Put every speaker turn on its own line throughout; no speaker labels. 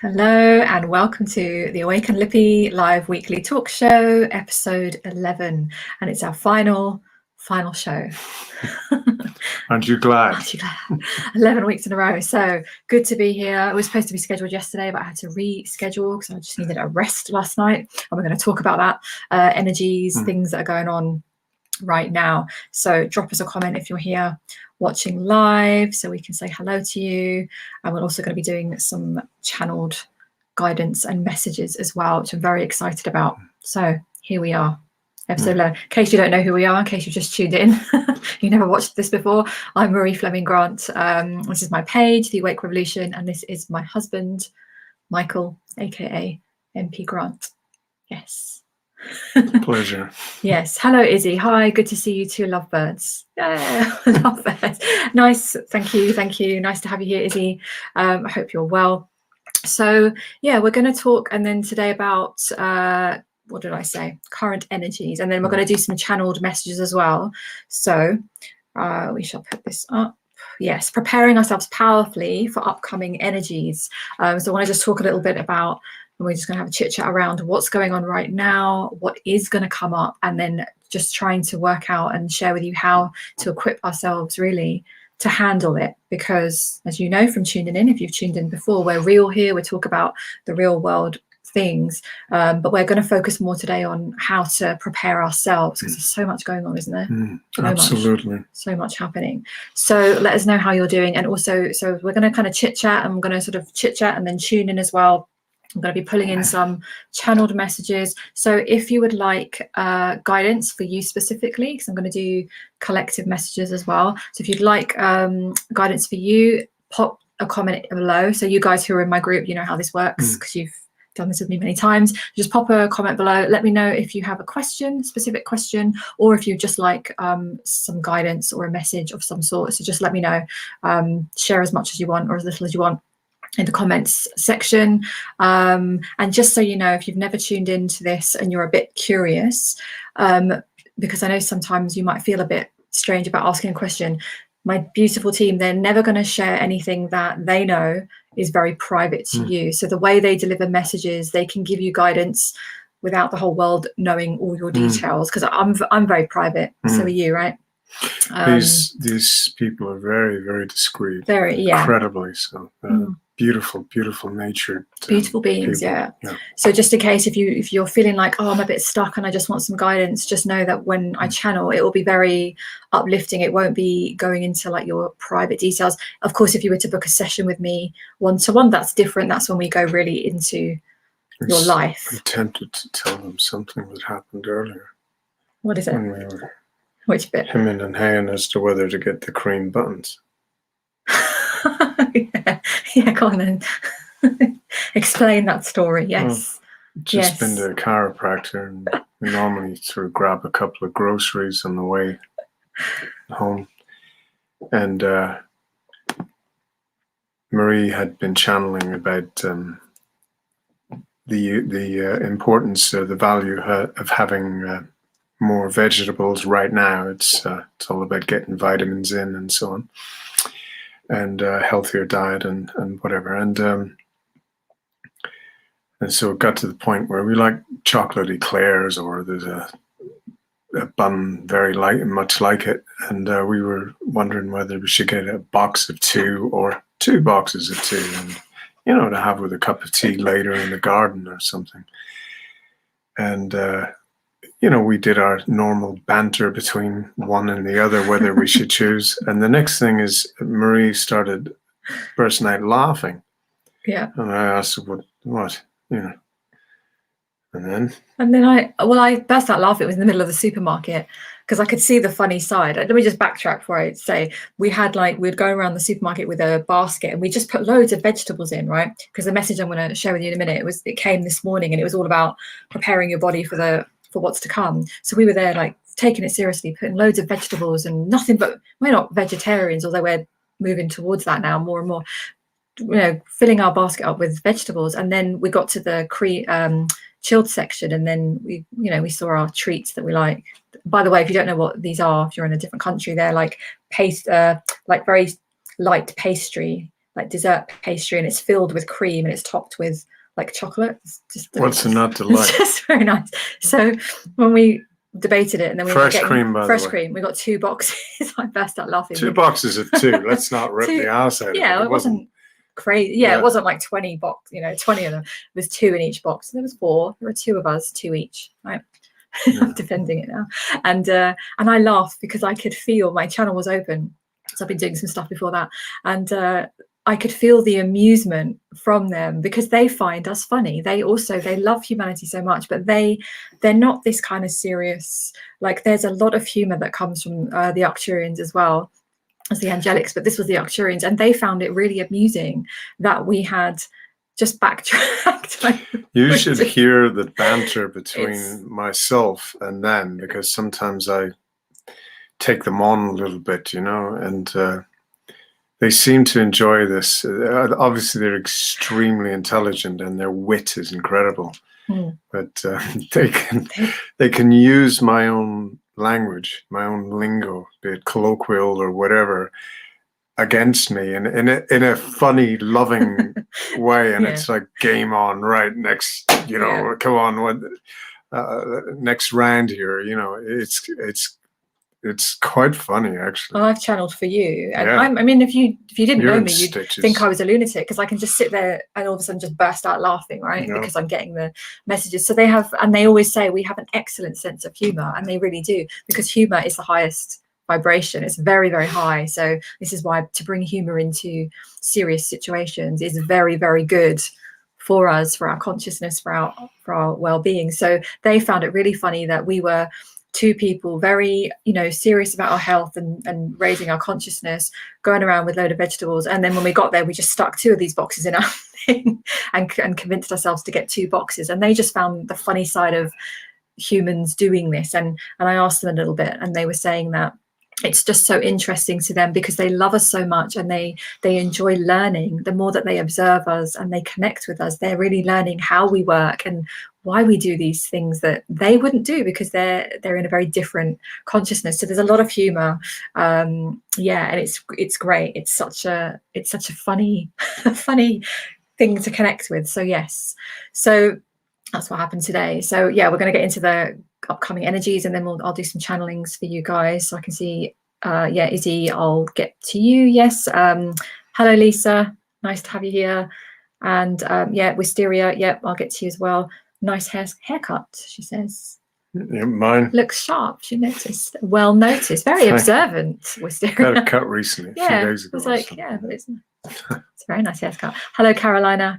Hello and welcome to the Awaken Lippy Live Weekly Talk Show, episode 11, and it's our final show.
Aren't you glad?
Aren't you glad? 11 weeks in a row. So good to be here. It was supposed to be scheduled yesterday, but I had to reschedule because I just needed a rest last night. And we're going to talk about that, energies, things that are going on right now. So drop us a comment if you're here watching live so we can say hello to you. And we're also going to be doing some channeled guidance and messages as well, which I'm very excited about. So here we are, episode 11. In case you don't know who we are, in case you just tuned in, you never watched this before, I'm Marie Fleming Grant. This is my page, The Awake Revolution, and this is my husband, Michael, aka MP Grant. Yes.
Pleasure.
Yes. Hello, Izzy. Hi. Good to see you two lovebirds. Yeah, lovebirds. Nice. Thank you. Thank you. Nice to have you here, Izzy. I hope you're well. So yeah, we're going to talk and then today about what did I say? Current energies, and then we're going to do some channeled messages as well. So we shall put this up. Yes, preparing ourselves powerfully for upcoming energies. So I want to just talk a little bit about. And we're just going to have a chit chat around what's going on right now, what is going to come up, and then just trying to work out and share with you how to equip ourselves really to handle it. Because as you know from tuning in, if you've tuned in before, we're real here. We talk about the real world things, but we're going to focus more today on how to prepare ourselves because there's so much going on, isn't there?
Absolutely.
So much happening. So let us know how you're doing. And also, so we're going to kind of chit chat, and we're going to sort of chit chat and then tune in as well. I'm going to be pulling in some channeled messages. So if you would like guidance for you specifically, because I'm going to do collective messages as well. So if you'd like guidance for you, pop a comment below. So you guys who are in my group, you know how this works because you've done this with me many times. Just pop a comment below. Let me know if you have a question, specific question, or if you just like some guidance or a message of some sort. So just let me know. Share as much as you want or as little as you want in the comments section. And just so you know, if you've never tuned into this and you're a bit curious, because I know sometimes you might feel a bit strange about asking a question, my beautiful team, they're never going to share anything that they know is very private to you. So the way they deliver messages, they can give you guidance without the whole world knowing all your details, because I'm very private. So are you, right?
These people are very, very discreet.
Very,
incredibly so. Beautiful natured
beautiful beings. Yeah. So just in case if you're feeling like, oh, I'm a bit stuck and I just want some guidance, just know that when I channel, it will be very uplifting. It won't be going into like your private details. Of course, if you were to book a session with me one-to-one, that's different. That's when we go really into your life.
I'm tempted to tell them something that happened earlier.
What is it?
When we were
which bit?
hemming and hawing as to whether to get the cream buttons.
Yeah, go on then. Explain that story. Yes.
Just been to a chiropractor, and we normally sort of grab a couple of groceries on the way home. And Marie had been channeling about the importance, the value of having more vegetables right now. It's all about getting vitamins in and so on. And healthier diet and whatever, and so it got to the point where we like chocolate eclairs, or there's a bun very much like it, and we were wondering whether we should get a box of 2 or 2 boxes of 2, and to have with a cup of tea later in the garden or something. And we did our normal banter between one and the other, whether we should choose. And the next thing is Marie started bursting out laughing.
Yeah.
And I asked her, what? And then
I burst out laughing. It was in the middle of the supermarket because I could see the funny side. Let me just backtrack before I say we'd go around the supermarket with a basket and we just put loads of vegetables in, right? Because the message I'm going to share with you in a minute, it came this morning, and it was all about preparing your body for what's to come. So we were there like taking it seriously, putting loads of vegetables and nothing, but we're not vegetarians, although we're moving towards that now more and more, filling our basket up with vegetables. And then we got to the chilled section, and then we saw our treats that we like. By the way, if you don't know what these are, if you're in a different country, they're like paste, like very light pastry like dessert pastry, and it's filled with cream and it's topped with like chocolate. It's just
What's
delicious.
not to like?
It's just very nice. So when we debated it, and then we
Fresh
were
cream, by the
fresh
way.
cream, we got 2 boxes. I burst out laughing.
2 boxes of 2. Let's not rip the ass out of it.
Yeah, it wasn't crazy. Yeah,
Yeah.
it wasn't like 20 box, 20 of them. It was 2 in each box. There was 4. There were 2 of us, 2 each. Right.
Yeah.
I'm defending it now. And I laughed because I could feel my channel was open. So I've been doing some stuff before that. And I could feel the amusement from them because they find us funny. They love humanity so much, but they're not this kind of serious. Like there's a lot of humor that comes from the Arcturians as well as the angelics, but this was the Arcturians, and they found it really amusing that we had just backtracked.
You should hear the banter between myself and them, because sometimes I take them on a little bit, and they seem to enjoy this. Obviously, they're extremely intelligent and their wit is incredible. But they can use my own language, my own lingo, be it colloquial or whatever, against me in a funny, loving way. And it's like, game on, right? Next, come on, what next round here? It's quite funny, actually.
Well, I've channeled for you, and I mean, if you didn't know me, you'd think I was a lunatic, because I can just sit there and all of a sudden just burst out laughing, right? Because I'm getting the messages. So they always say we have an excellent sense of humor, and they really do, because humor is the highest vibration. It's very, very high. So this is why to bring humor into serious situations is very, very good for us, for our consciousness, for our well-being. So they found it really funny that we were 2 people very serious about our health and raising our consciousness, going around with a load of vegetables, and then when we got there we just stuck 2 of these boxes in our thing and convinced ourselves to get 2 boxes, and they just found the funny side of humans doing this. And I asked them a little bit, and they were saying that it's just so interesting to them because they love us so much, and they enjoy learning. The more that they observe us and they connect with us, they're really learning how we work and why we do these things that they wouldn't do, because they're in a very different consciousness. So there's a lot of humor, and it's great. It's such a funny funny thing to connect with. So yes, so that's what happened today. So yeah, we're going to get into the upcoming energies, and then I'll do some channelings for you guys, so I can see. Izzy, I'll get to you. Yes. Hello, Lisa. Nice to have you here. And Wisteria. Yep, I'll get to you as well. Nice haircut, she says.
Yeah, mine
looks sharp. She noticed. Well noticed. Very observant, Wisteria.
Got a cut recently. A few days ago.
It was like, but it's a very nice haircut. Hello, Carolina.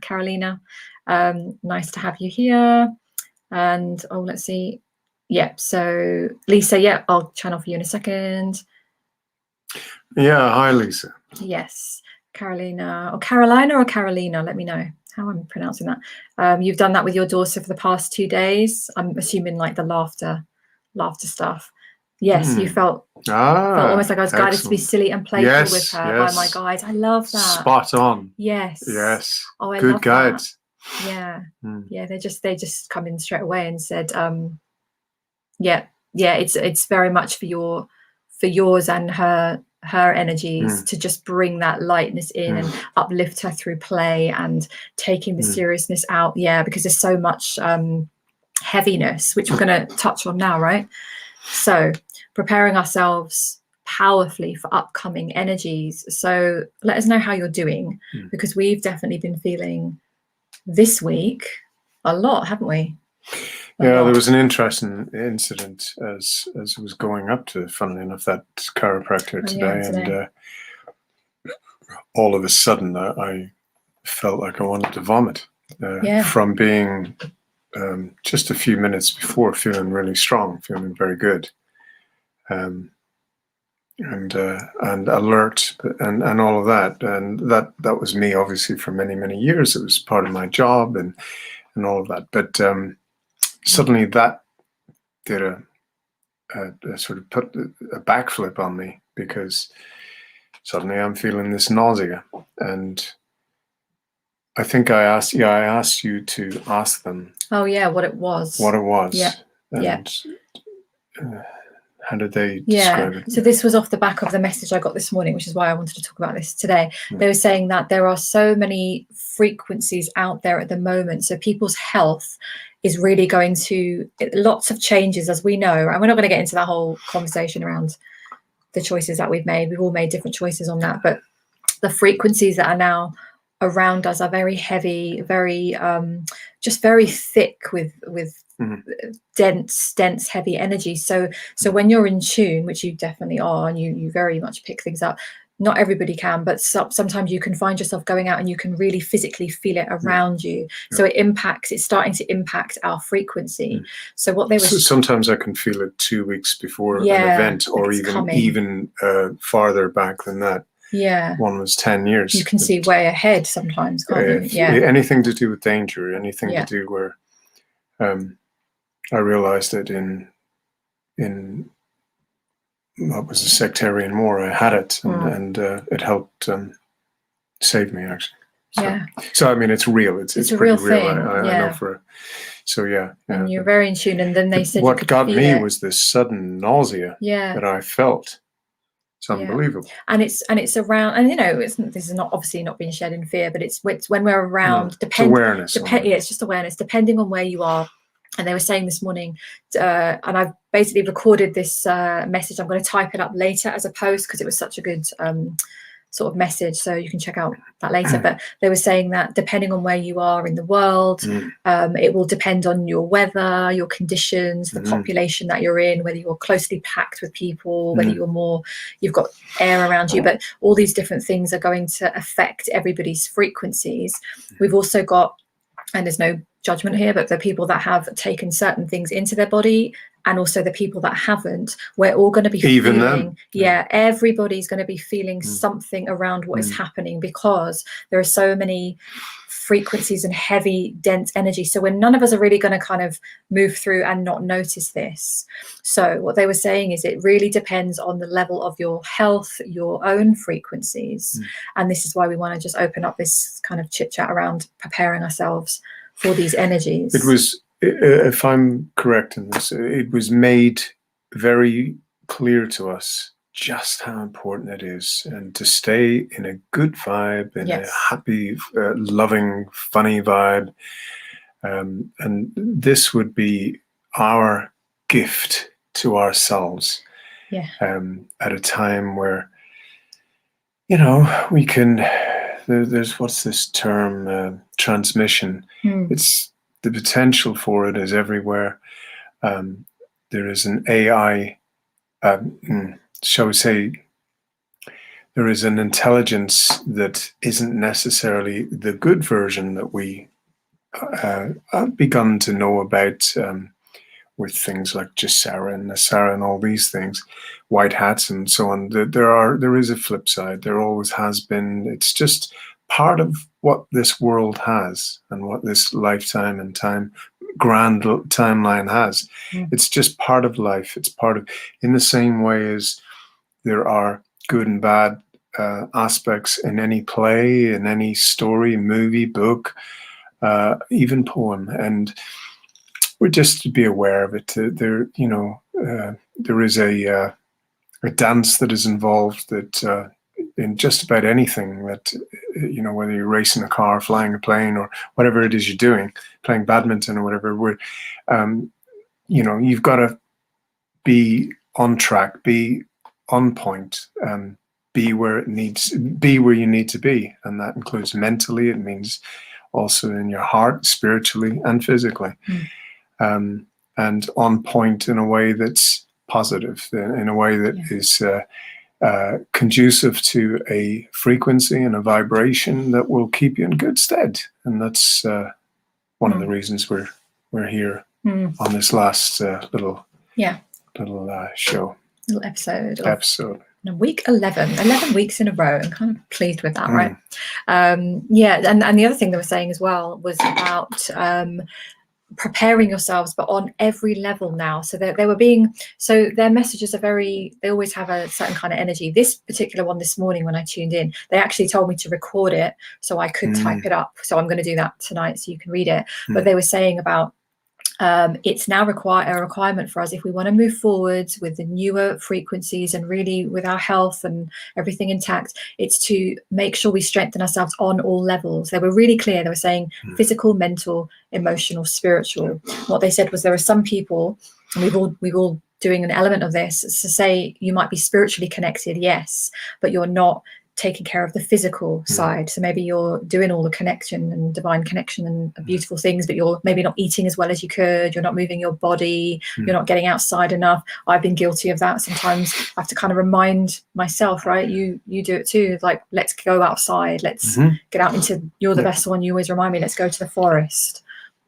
Nice to have you here. And let's see. Yeah, so Lisa, I'll channel for you in a second.
Yeah, hi, Lisa.
Yes, Carolina, or Carolina, let me know how I'm pronouncing that. You've done that with your daughter for the past 2 days. I'm assuming like the laughter stuff. Yes, you felt almost like I was guided to be silly and playful with her by my guides. I love that.
Spot on.
Yes.
Oh, I
good
love guides.
That. Yeah. They just come in straight away and said, it's very much for yours and her energies to just bring that lightness in and uplift her through play and taking the seriousness out. Yeah, because there's so much heaviness, which we're going to touch on now, right? So preparing ourselves powerfully for upcoming energies. So let us know how you're doing, because we've definitely been feeling this week a lot, haven't we?
There was an interesting incident as it was going up to, funnily enough, that chiropractor today. And all of a sudden I felt like I wanted to vomit from being just a few minutes before feeling really strong, feeling very good, and alert and all of that. And that was me, obviously, for many years. It was part of my job and all of that. But suddenly that did a sort of put a backflip on me, because suddenly I'm feeling this nausea. And I think I asked you to ask them.
Oh yeah, what it was.
Yeah. And how did they describe it?
So this was off the back of the message I got this morning, which is why I wanted to talk about this today. They were saying that there are so many frequencies out there at the moment. So people's health is really going to lots of changes, as we know. And we're not going to get into that whole conversation around the choices that we've made. We've all made different choices on that. But the frequencies that are now around us are very heavy, very just very thick with dense heavy energy. So when you're in tune, which you definitely are, and you very much pick things up, not everybody can, but sometimes you can find yourself going out and you can really physically feel it around you. So it's starting to impact our frequency. So what they were
sometimes I can feel it 2 weeks before an event, or even farther back than that. One was 10 years.
You can see way ahead sometimes, can't you?
Anything to do with danger, anything to do where I realized that in what was a sectarian war, I had it, and it helped save me, actually. So I mean, it's real. It's a real thing. I know for. So
and you're very in tune. And then they said
what got me was this sudden nausea that I felt. It's unbelievable.
And it's around, and this is not obviously not being shared in fear, but it's when we're around.
It's awareness.
It's just awareness, depending on where you are. And they were saying this morning, and I've basically recorded this message. I'm going to type it up later as a post because it was such a good sort of message. So you can check out that later. But they were saying that depending on where you are in the world, it will depend on your weather, your conditions, the population that you're in, whether you're closely packed with people, whether you've got air around you. But all these different things are going to affect everybody's frequencies. We've also got, and there's no judgment here, but the people that have taken certain things into their body and also the people that haven't, we're all going to be feeling, everybody's going to be feeling something around what is happening, because there are so many frequencies and heavy, dense energy. So when none of us are really going to kind of move through and not notice this. So what they were saying is it really depends on the level of your health, your own frequencies. And this is why we want to just open up this kind of chit chat around preparing ourselves for these energies.
It was, if I'm correct in this, it was made very clear to us just how important it is, and to stay in a good vibe, in a happy, loving, funny vibe. And this would be our gift to ourselves at a time where, we can, there's what's this term, transmission. It's the potential for it is everywhere. There is an AI, shall we say, there is an intelligence that isn't necessarily the good version that we have begun to know about with things like Jasara and Nasara and all these things, white hats and so on. There is a flip side. There always has been. It's just part of what this world has and what this lifetime and grand timeline has. It's just part of life. It's part of, in the same way as there are good and bad aspects in any play, in any story, movie, book, even poem. And we're just to be aware of it. There is a dance that is involved that in just about anything that, whether you're racing a car, flying a plane, or whatever it is you're doing, playing badminton or whatever, you've got to be on track, be on point, be where you need to be. And that includes mentally. It means also in your heart, spiritually and physically. And on point in a way that's positive, in a way that is conducive to a frequency and a vibration that will keep you in good stead. And that's one of the reasons we're here on this last little show.
Little episode.
And
week 11 weeks in a row. I'm kind of pleased with that, right? And the other thing they were saying as well was about preparing yourselves, but on every level now. So they were being, so their messages are they always have a certain kind of energy. This particular one this morning when I tuned in, they actually told me to record it so I could type it up. So I'm going to do that tonight so you can read it. But they were saying about it's now a requirement for us if we want to move forwards with the newer frequencies and really with our health and everything intact. It's to make sure we strengthen ourselves on all levels. They were really clear. They were saying physical, mental, emotional, spiritual. What they said was there are some people, and we've all doing an element of this, to say you might be spiritually connected, yes, but you're not taking care of the physical side. So maybe you're doing all the connection and divine connection and beautiful things, but you're maybe not eating as well as you could, you're not moving your body, you're not getting outside enough. I've been guilty of that. Sometimes I have to kind of remind myself, right? You do it too, like, let's go outside, let's get out into, you're the best one, you always remind me, let's go to the forest,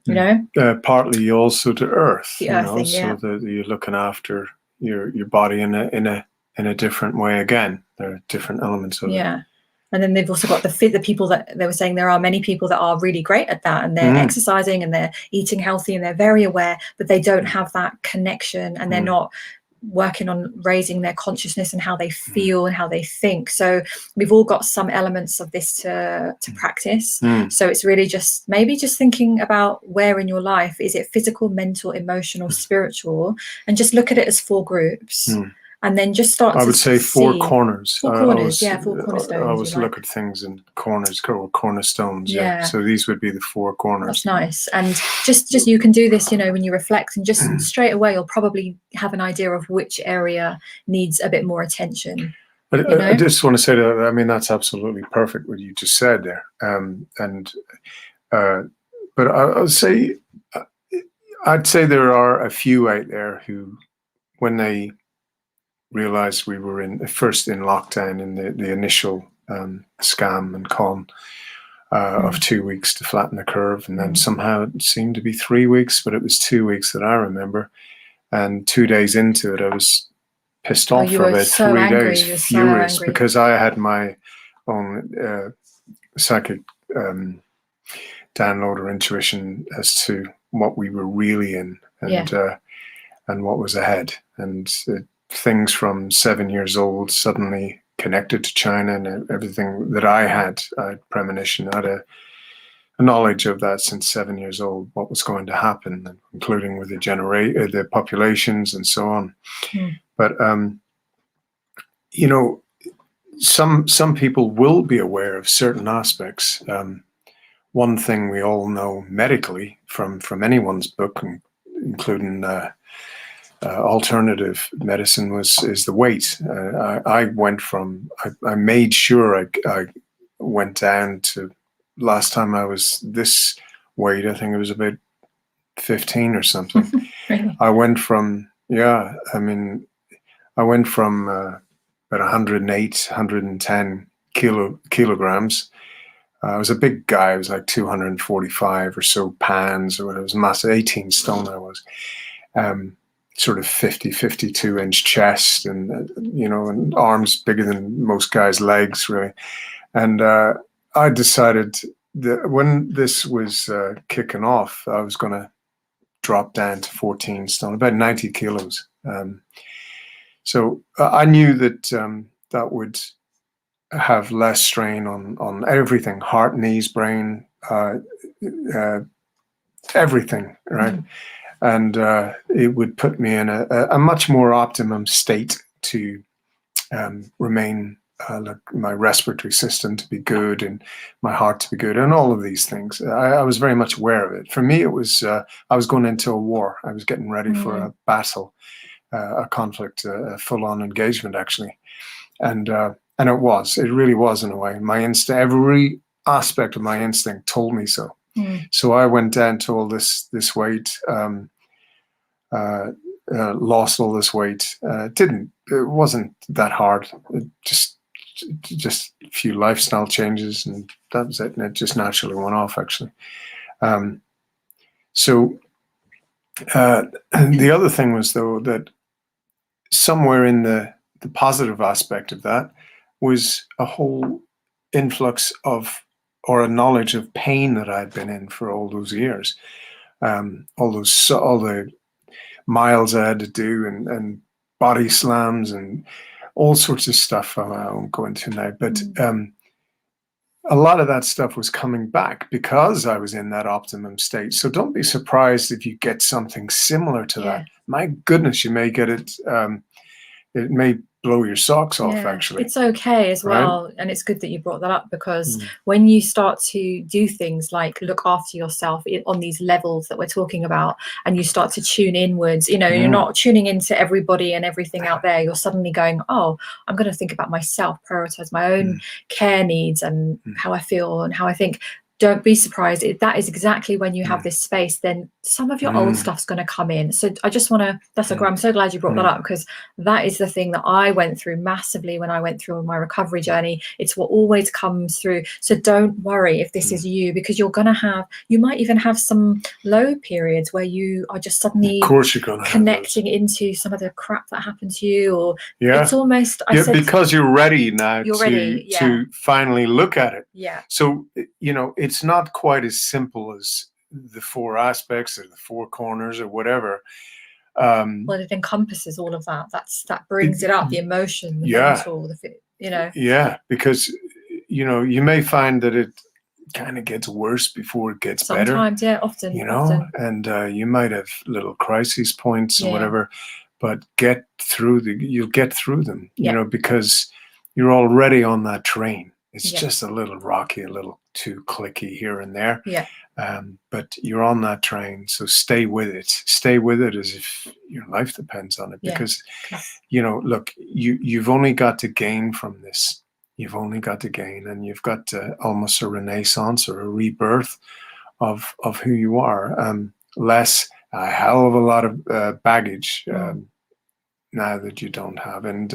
you know.
Partly also to earth,
the
you
earth
know,
thing,
so that you're looking after your body in a different way. Again, there are different elements of it.
And then they've also got the people that they were saying there are many people that are really great at that, and they're exercising and they're eating healthy and they're very aware, but they don't have that connection, and they're not working on raising their consciousness and how they feel and how they think. So we've all got some elements of this to practice. So it's really just maybe just thinking about where in your life is it physical, mental, emotional, spiritual, and just look at it as 4 groups. And then just start
I would say 4 corners.
4 corners, 4 cornerstones.
I always look at things in corners, or cornerstones. So these would be the 4 corners.
That's nice. And just you can do this, you know, when you reflect, and just straight away you'll probably have an idea of which area needs a bit more attention.
I just want to say that, I mean, that's absolutely perfect what you just said there. But I'd say there are a few out there who, when they realized we were first in lockdown in the initial scam and con of 2 weeks to flatten the curve, and then somehow it seemed to be 3 weeks, but it was 2 weeks that I remember. And 2 days into it, I was pissed off for about 3 days, furious, because I had my own psychic download or intuition as to what we were really in, and what was ahead, and things from 7 years old suddenly connected to China, and everything that I had premonition. I had a knowledge of that since 7 years old, what was going to happen, including with the populations and so on. But you know, some people will be aware of certain aspects. One thing we all know medically from anyone's book, including alternative medicine, is the weight. I made sure I went down to, last time I was this weight, I think it was about 15 or something.
Really?
I went from about 108, 110 kilograms. I was a big guy. I was like 245 or so pounds, or whatever. It was massive, 18 stone I was. Sort of 52 inch chest, and you know, and arms bigger than most guys' legs, really. And I decided that when this was kicking off, I was going to drop down to 14 stone, about 90 kilos. So I knew that that would have less strain on everything: heart, knees, brain, everything, right? And it would put me in a much more optimum state to remain, like my respiratory system to be good, and my heart to be good, and all of these things. I was very much aware of it. For me, it was I was going into a war. I was getting ready for a battle, a conflict, a full-on engagement, actually. And it really was, in a way. My instinct, every aspect of my instinct told me so. So I went down to all this weight, lost all this weight. It wasn't that hard. Just a few lifestyle changes, and that was it. And it just naturally went off, actually. So the other thing was, though, that somewhere in the positive aspect of that was a whole influx of, or a knowledge of, pain that I'd been in for all those years. All the miles I had to do, and body slams and all sorts of stuff I won't go into now. But a lot of that stuff was coming back because I was in that optimum state. So don't be surprised if you get something similar to that. My goodness, you may get it. It may blow your socks off, actually.
It's okay as well. And it's good that you brought that up, because when you start to do things like look after yourself on these levels that we're talking about, and you start to tune inwards, you know, you're not tuning into everybody and everything out there. You're suddenly going, oh, I'm going to think about myself, prioritize my own care needs and how I feel and how I think. Don't be surprised. That is exactly when you have this space, then some of your old stuff's going to come in. So I just want to, I'm so glad you brought that up, because that is the thing that I went through massively when I went through my recovery journey. It's what always comes through. So don't worry if this is you, because you might even have some low periods where you are just suddenly,
of course, you're gonna
connecting into some of the crap that happened to you, or it's almost,
because you're ready now to finally look at it. So, you know, it's not quite as simple as the 4 aspects or the 4 corners or whatever.
Well, it encompasses all of that. That brings it up, the emotion, the mental, you know.
Because, you know, you may find that it kind of gets worse before it gets better.
Sometimes, often.
You know, and you might have little crisis points or whatever, but you'll get through them, you know, because you're already on that train. It's just a little rocky, a little too clicky here and there. But you're on that train, so stay with it. Stay with it as if your life depends on it, because, you know, look, you've only got to gain from this. You've only got to gain, and you've got almost a renaissance or a rebirth of who you are. Less a hell of a lot of baggage now that you don't have, and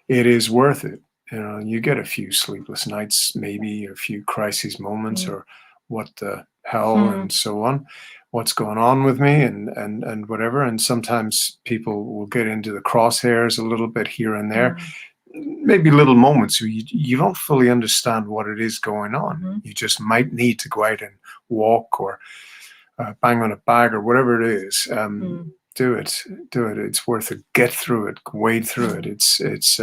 it is worth it. You know, you get a few sleepless nights, maybe a few crisis moments, or what the hell, and so on. What's going on with me, and whatever. And sometimes people will get into the crosshairs a little bit here and there. Maybe little moments where you don't fully understand what it is going on. You just might need to go out and walk, or bang on a bag, or whatever it is. Do it. It's worth it. Get through it. Wade through it. It's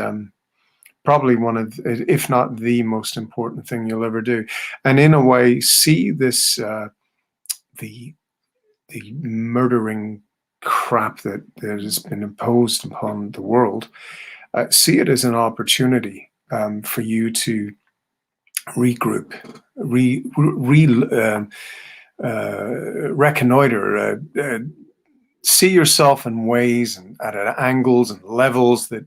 probably one of, if not the most important thing you'll ever do. And in a way, see this, the murdering crap that has been imposed upon the world, see it as an opportunity for you to regroup, reconnoiter, see yourself in ways and at angles and levels that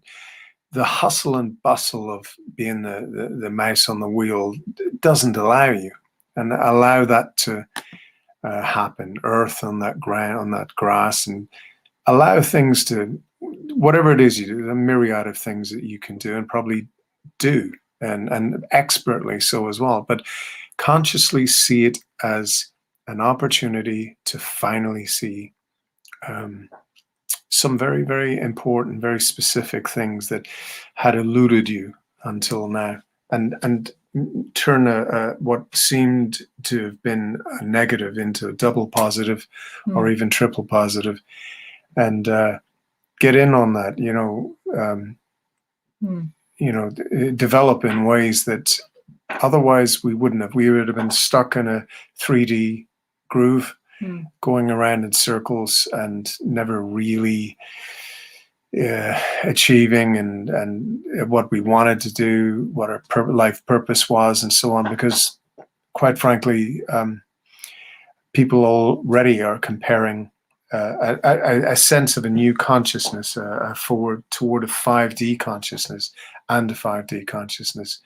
the hustle and bustle of being the mouse on the wheel doesn't allow you, and allow that to happen. Earth on that ground, on that grass, and allow things to, whatever it is you do, a myriad of things that you can do and probably do, and expertly so as well. But consciously see it as an opportunity to finally see some very, very important, very specific things that had eluded you until now, and turn what seemed to have been a negative into a double positive, or even triple positive, and get in on that. Develop in ways that otherwise we wouldn't have. We would have been stuck in a 3D groove, going around in circles and never really achieving and what we wanted to do, what our life purpose was, and so on. Because quite frankly, people already are comparing a sense of a new consciousness, toward a 5D consciousness and a 5D consciousness,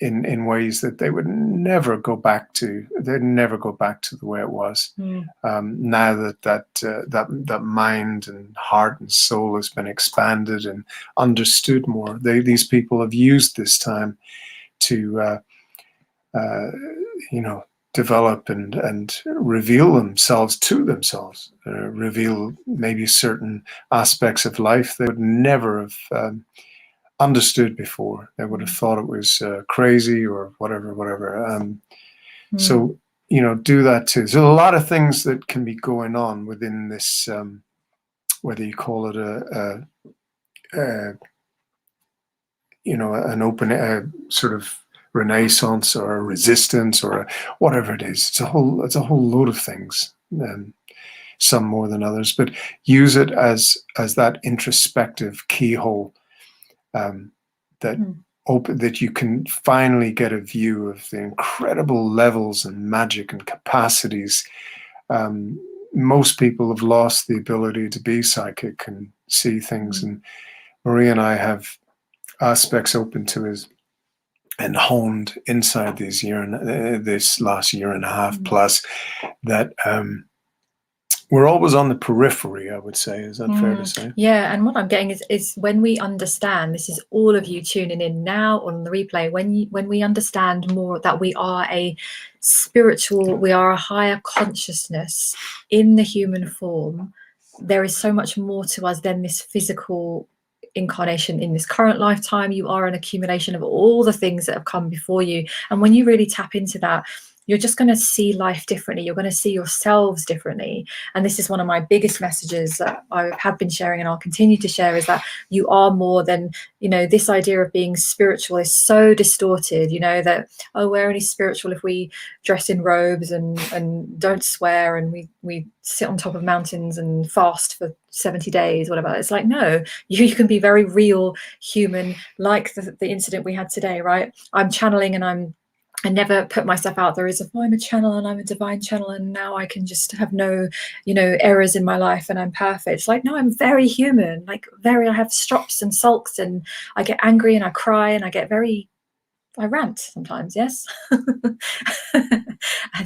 in ways that they would never go back to. They'd never go back to the way it was. Now that mind and heart and soul has been expanded and understood more, these people have used this time to develop and reveal themselves to themselves, reveal maybe certain aspects of life they would never have understood before. They would have thought it was crazy or whatever. So, do that too. There's a lot of things that can be going on within this, whether you call it an open sort of renaissance or a resistance or whatever it is. It's a whole load of things, some more than others. But use it as that introspective keyhole that you can finally get a view of the incredible levels and magic and capacities. Most people have lost the ability to be psychic and see things, and Marie and I have aspects open to us and honed inside this last year and a half plus, that we're always on the periphery, I would say. Is that fair to say?
Yeah, and what I'm getting is when we understand, this is all of you tuning in now on the replay, when we understand more that we are a spiritual, we are a higher consciousness in the human form, there is so much more to us than this physical incarnation in this current lifetime. You are an accumulation of all the things that have come before you. And when you really tap into that, you're just going to see life differently. You're going to see yourselves differently. And this is one of my biggest messages that I have been sharing and I'll continue to share, is that you are more than, this idea of being spiritual is so distorted, that, oh, we're only spiritual if we dress in robes and don't swear and we sit on top of mountains and fast for 70 days, whatever. It's like, no, you can be very real human, like the incident we had today, right? I'm channeling and I never put myself out there as if I'm a channel and I'm a divine channel and now I can just have no, errors in my life and I'm perfect. It's like, no, I'm very human, I have strops and sulks and I get angry and I cry and I rant sometimes, yes.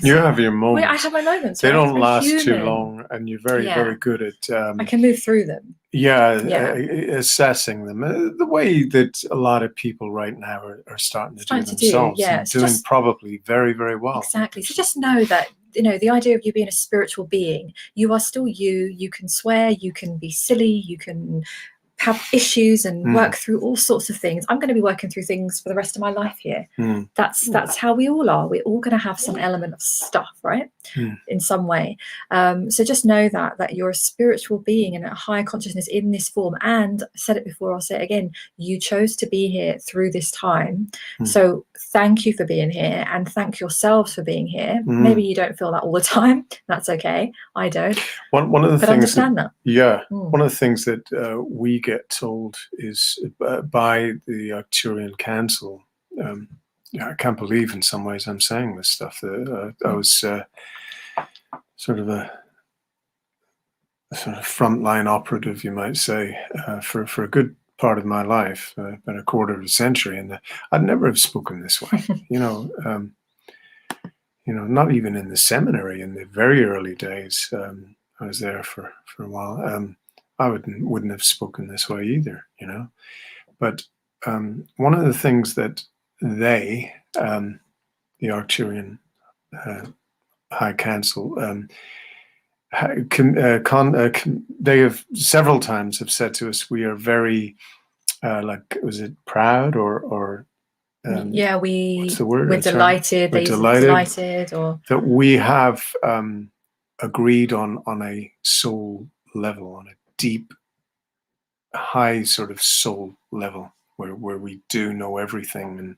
You have your moments.
I have my moments.
They
right?
don't last too long, and you're very, very good at.
I can move through them.
Assessing them the way that a lot of people right now are starting to do themselves. And doing probably very, very well.
Exactly. So just know that the idea of you being a spiritual being, you are still you. You can swear, you can be silly, you can have issues and work through all sorts of things. I'm going to be working through things for the rest of my life here. That's how we all are. We're all going to have some element of stuff, right? In some way. So just know that you're a spiritual being and a higher consciousness in this form. And I said it before, I'll say it again, you chose to be here through this time. So thank you for being here and thank yourselves for being here. Maybe you don't feel that all the time. That's okay. I don't.
One of the things
understand that.
Yeah. One of the things that we get told is by the Arcturian Council. I can't believe in some ways I'm saying this stuff. I was sort of a frontline operative, you might say, for a good part of my life, about a quarter of a century, and I'd never have spoken this way. Not even in the seminary in the very early days. I was there for a while. I wouldn't have spoken this way either, But one of the things that they, the Arcturian High Council, they have several times have said to us, we are very, was it proud or what's the word?
We're delighted.
We're
delighted, or
that we have agreed on a soul level, on a deep, high sort of soul level, where we do know everything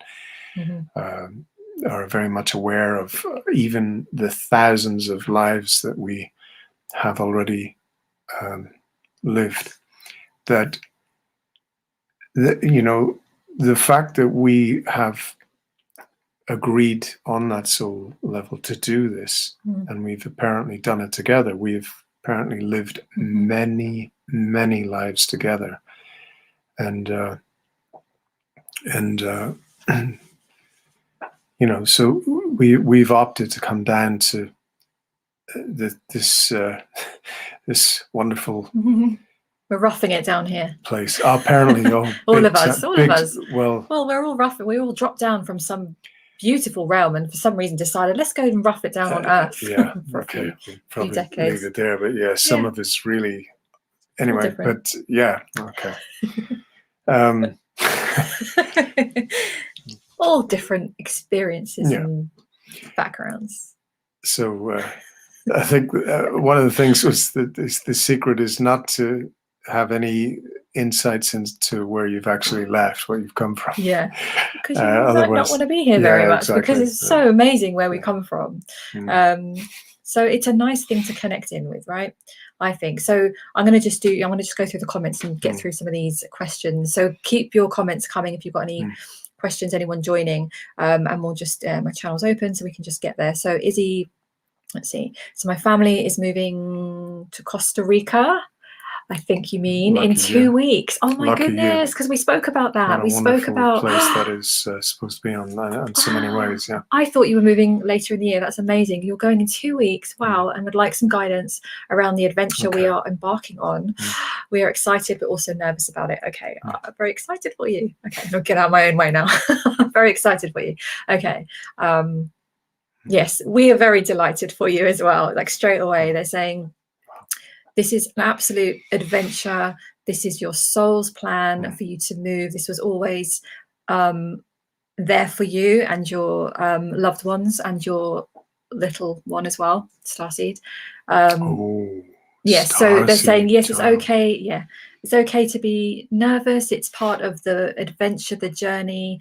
and are very much aware of even the thousands of lives that we have already lived. That the fact that we have agreed on that soul level to do this, and we've apparently done it together. We've apparently lived many, many lives together, and so we've opted to come down to this wonderful.
We're roughing it down here.
Place. Apparently,
all of us.
Well,
we're all rough. We all dropped down from some beautiful realm, and for some reason decided let's go and rough it down on Earth.
Yeah.
for
okay.
a few
Probably
decades.
leave it there, but some of it's really. Anyway, but yeah. Okay.
All different experiences and backgrounds.
So I think one of the things was that the secret is not to have any insights into where you've actually left, where you've come from.
Yeah, because you might not
Otherwise,
want to be here very much,
exactly.
because it's so amazing where we come from.
Mm.
So it's a nice thing to connect in with, right? I think so. I'm going to just go through the comments and get through some of these questions. So keep your comments coming if you've got any questions, anyone joining, and we'll just my channel's open so we can just get there. So Izzy, let's see. So my family is moving to Costa Rica, I think you mean,
Lucky
in 2
you.
weeks. Oh my
Lucky
goodness, because we spoke about that.
What a
We spoke about
place that is supposed to be on so many ways. Yeah.
I thought you were moving later in the year. That's amazing. You're going in 2 weeks. Wow. And would like some guidance around the adventure we are embarking on. We are excited, but also nervous about it. Okay. I'm very excited for you. Okay. I'll get out of my own way now. I'm very excited for you. Okay. Yes, we are very delighted for you as well. Like straight away, they're saying, this is an absolute adventure. This is your soul's plan for you to move. This was always there for you and your loved ones and your little one as well, Starseed. Yes, so they're saying, yes, it's okay. Yeah, it's okay to be nervous. It's part of the adventure, the journey.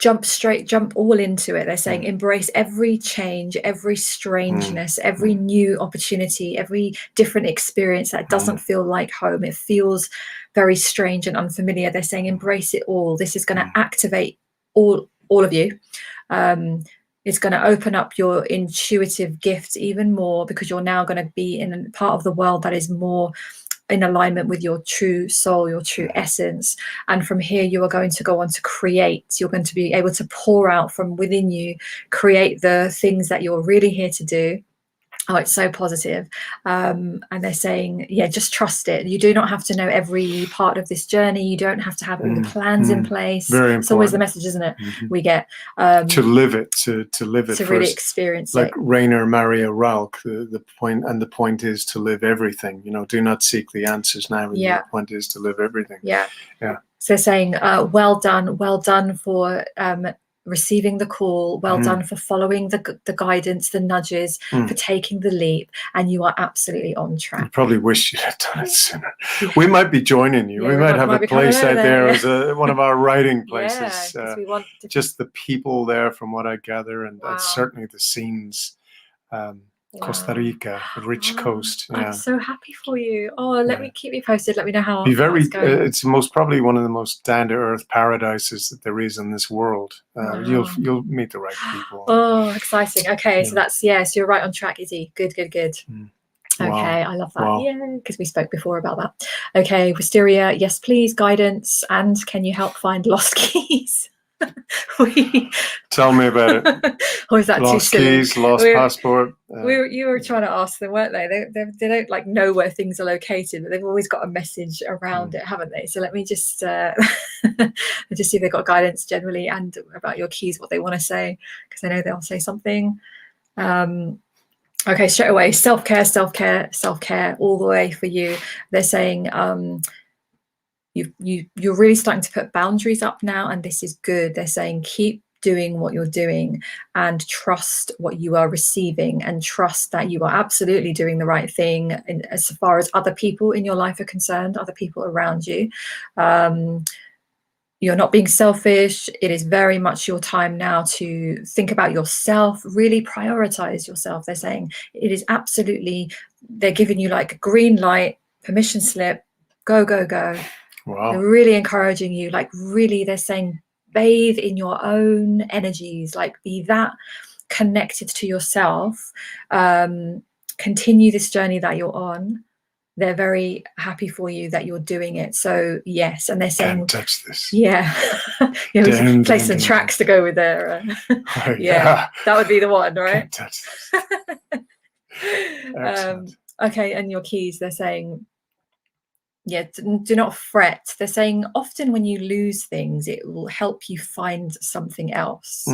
Jump all into it. They're saying embrace every change, every strangeness, every new opportunity, every different experience that doesn't feel like home. It feels very strange and unfamiliar. They're saying embrace it all. This is going to activate all of you. It's going to open up your intuitive gifts even more, because you're now going to be in a part of the world that is more in alignment with your true soul, your true essence. And from here, you are going to go on to create. You're going to be able to pour out from within you, create the things that you're really here to do. Oh, it's so positive. And they're saying, yeah, just trust it. You do not have to know every part of this journey. You don't have to have all the plans in place.
Very important.
It's always the message, isn't it? We get
to live it, to live it,
to
first.
Really experience
like
it.
Rainer Maria Ralk, the point is to live everything. Do not seek the answers now.
Yeah.
The point is to live everything.
Yeah.
Yeah.
So saying, well done for receiving the call, well done for following the guidance, the nudges, for taking the leap, and you are absolutely on track.
I probably wish you'd have done it sooner. We might be joining you. We might have a place out there as one of our writing places.
We want
just the people there, from what I gather, and certainly the scenes. Costa Rica, the rich coast. Yeah.
I'm so happy for you. Let me keep you posted. Let me know how
it's
going.
It's probably one of the most down-to-earth paradises that there is in this world. You'll meet the right people.
Oh, exciting. Okay, so that's so you're right on track, Izzy. Good. Okay, I love that. Yeah, because we spoke before about that. Okay, Wisteria, yes, please, guidance, and can you help find lost keys?
Tell me about it.
Or is that
lost
too silly?
Keys, lost passport.
You were trying to ask them, weren't they? They don't like know where things are located, but they've always got a message around it, haven't they? So let me just just see if they've got guidance generally and about your keys, what they want to say, because I know they'll say something. Okay, straight away, self-care all the way for you. They're saying you're really starting to put boundaries up now, and this is good. They're saying keep doing what you're doing and trust what you are receiving, and trust that you are absolutely doing the right thing as far as other people in your life are concerned, other people around you. You're not being selfish. It is very much your time now to think about yourself, really prioritize yourself. They're saying it is absolutely, they're giving you like a green light, permission slip, go.
Wow.
They're really encouraging you, like really, they're saying bathe in your own energies, like be that connected to yourself. Continue this journey that you're on. They're very happy for you that you're doing it. So yes, and they're saying,
can't touch this.
Yeah, place some tracks to go with there. Yeah, that would be the one, right?
Can't touch this.
Okay, and your keys, they're saying, yeah, do not fret. They're saying often when you lose things, it will help you find something else.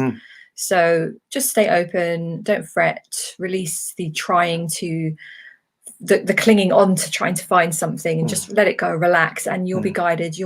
So just stay open, don't fret, release the trying to, the clinging on to trying to find something, and just let it go, relax, and you'll be guided.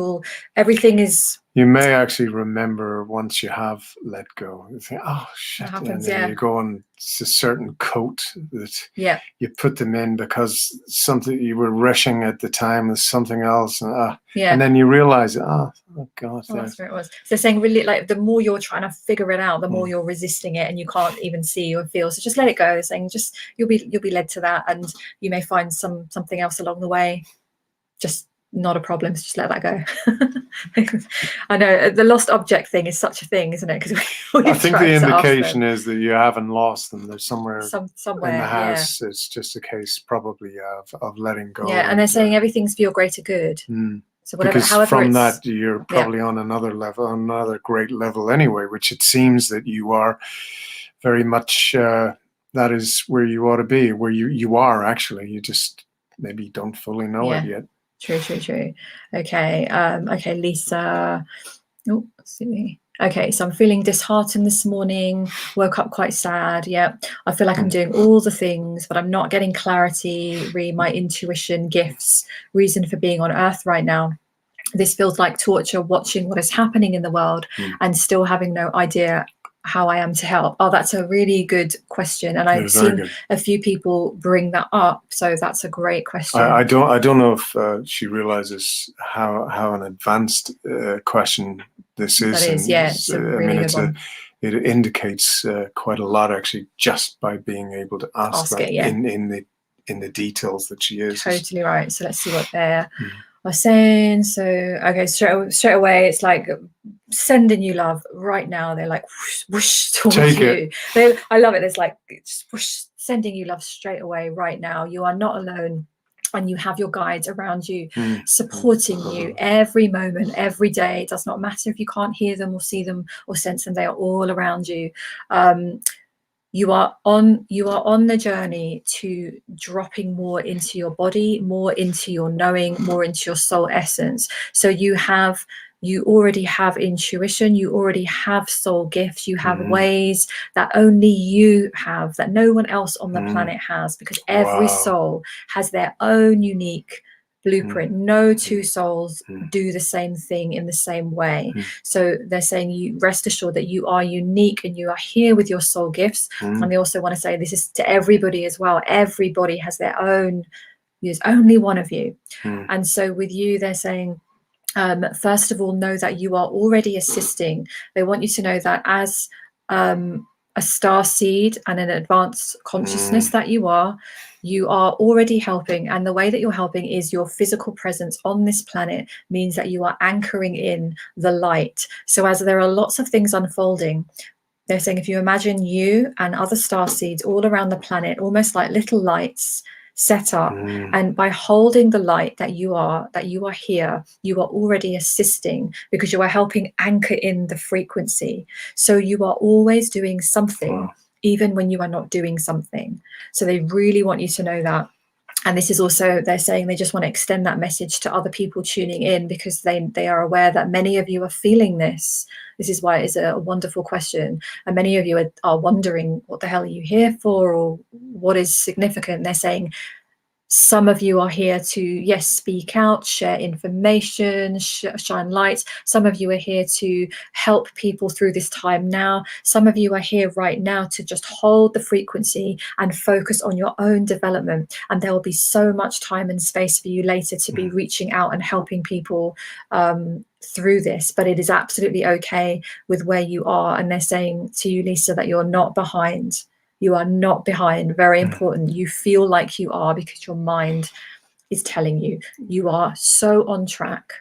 Everything is
You may actually remember once you have let go. You think, oh shit,
That happens,
and then
yeah.
you go on a certain coat that
Yeah.
you put them in because something you were rushing at the time was something else, and
Yeah.
then you realize, oh god,
Oh, that's where it was. So they're saying really, like, the more you're trying to figure it out, the more you're resisting it, and you can't even see or feel. So just let it go. They're saying just you'll be led to that, and you may find something else along the way. Just not a problem. So just let that go. I know the lost object thing is such a thing, isn't it? Because
I think the indication is that you haven't lost them. They're somewhere
somewhere
in the
yeah.
house. It's just a case probably of letting go.
Yeah, and they're saying everything's for your greater good. So whatever,
because
however
from
it's,
that you're probably on another level, another great level anyway, which it seems that you are very much. That is where you ought to be, where you are actually. You just maybe don't fully know it yet.
True. Okay. Okay, Lisa. Oh, let's see. Okay, so I'm feeling disheartened this morning. Woke up quite sad. Yeah, I feel like I'm doing all the things, but I'm not getting clarity. My intuition, gifts, reason for being on Earth right now. This feels like torture, watching what is happening in the world and still having no idea how I am to help. Oh, that's a really good question, and I've seen a few people bring that up, so that's a great question.
I don't know if she realizes how an advanced question this is.
That is, yeah, it's a really good one.
It indicates quite a lot actually, just by being able to ask that in the details that she uses.
Totally right. So let's see what they're saying. So okay, straight away, it's like sending you love right now. They're like whoosh, whoosh towards you. I love it. It's like just whoosh, sending you love straight away right now. You are not alone, and you have your guides around you, supporting you every moment, every day. It does not matter if you can't hear them or see them or sense them. They are all around you. You are on the journey to dropping more into your body, more into your knowing, more into your soul essence. So you already have intuition, you already have soul gifts, you have ways that only you have, that no one else on the planet has, because every soul has their own unique blueprint. No two souls do the same thing in the same way. So they're saying you rest assured that you are unique and you are here with your soul gifts. And they also want to say this is to everybody as well. Everybody has their own. There's only one of you. And so with you, they're saying, first of all, know that you are already assisting. They want you to know that as a star seed and an advanced consciousness that you are already helping. And the way that you're helping is your physical presence on this planet means that you are anchoring in the light. So as there are lots of things unfolding, they're saying if you imagine you and other star seeds all around the planet, almost like little lights set up, and by holding the light that you are here, you are already assisting, because you are helping anchor in the frequency. So you are always doing something, even when you are not doing something. So they really want you to know that. And this is also, they're saying they just want to extend that message to other people tuning in, because they are aware that many of you are feeling this. This is why it's a wonderful question. And many of you are wondering, what the hell are you here for? Or what is significant? They're saying some of you are here to, yes, speak out, share information, shine lights. Some of you are here to help people through this time now. Some of you are here right now to just hold the frequency and focus on your own development. And there will be so much time and space for you later to be reaching out and helping people through this. But it is absolutely okay with where you are. And they're saying to you, Lisa, that you're not behind. You are not behind. Very important. You feel like you are, because your mind is telling you you are so on track.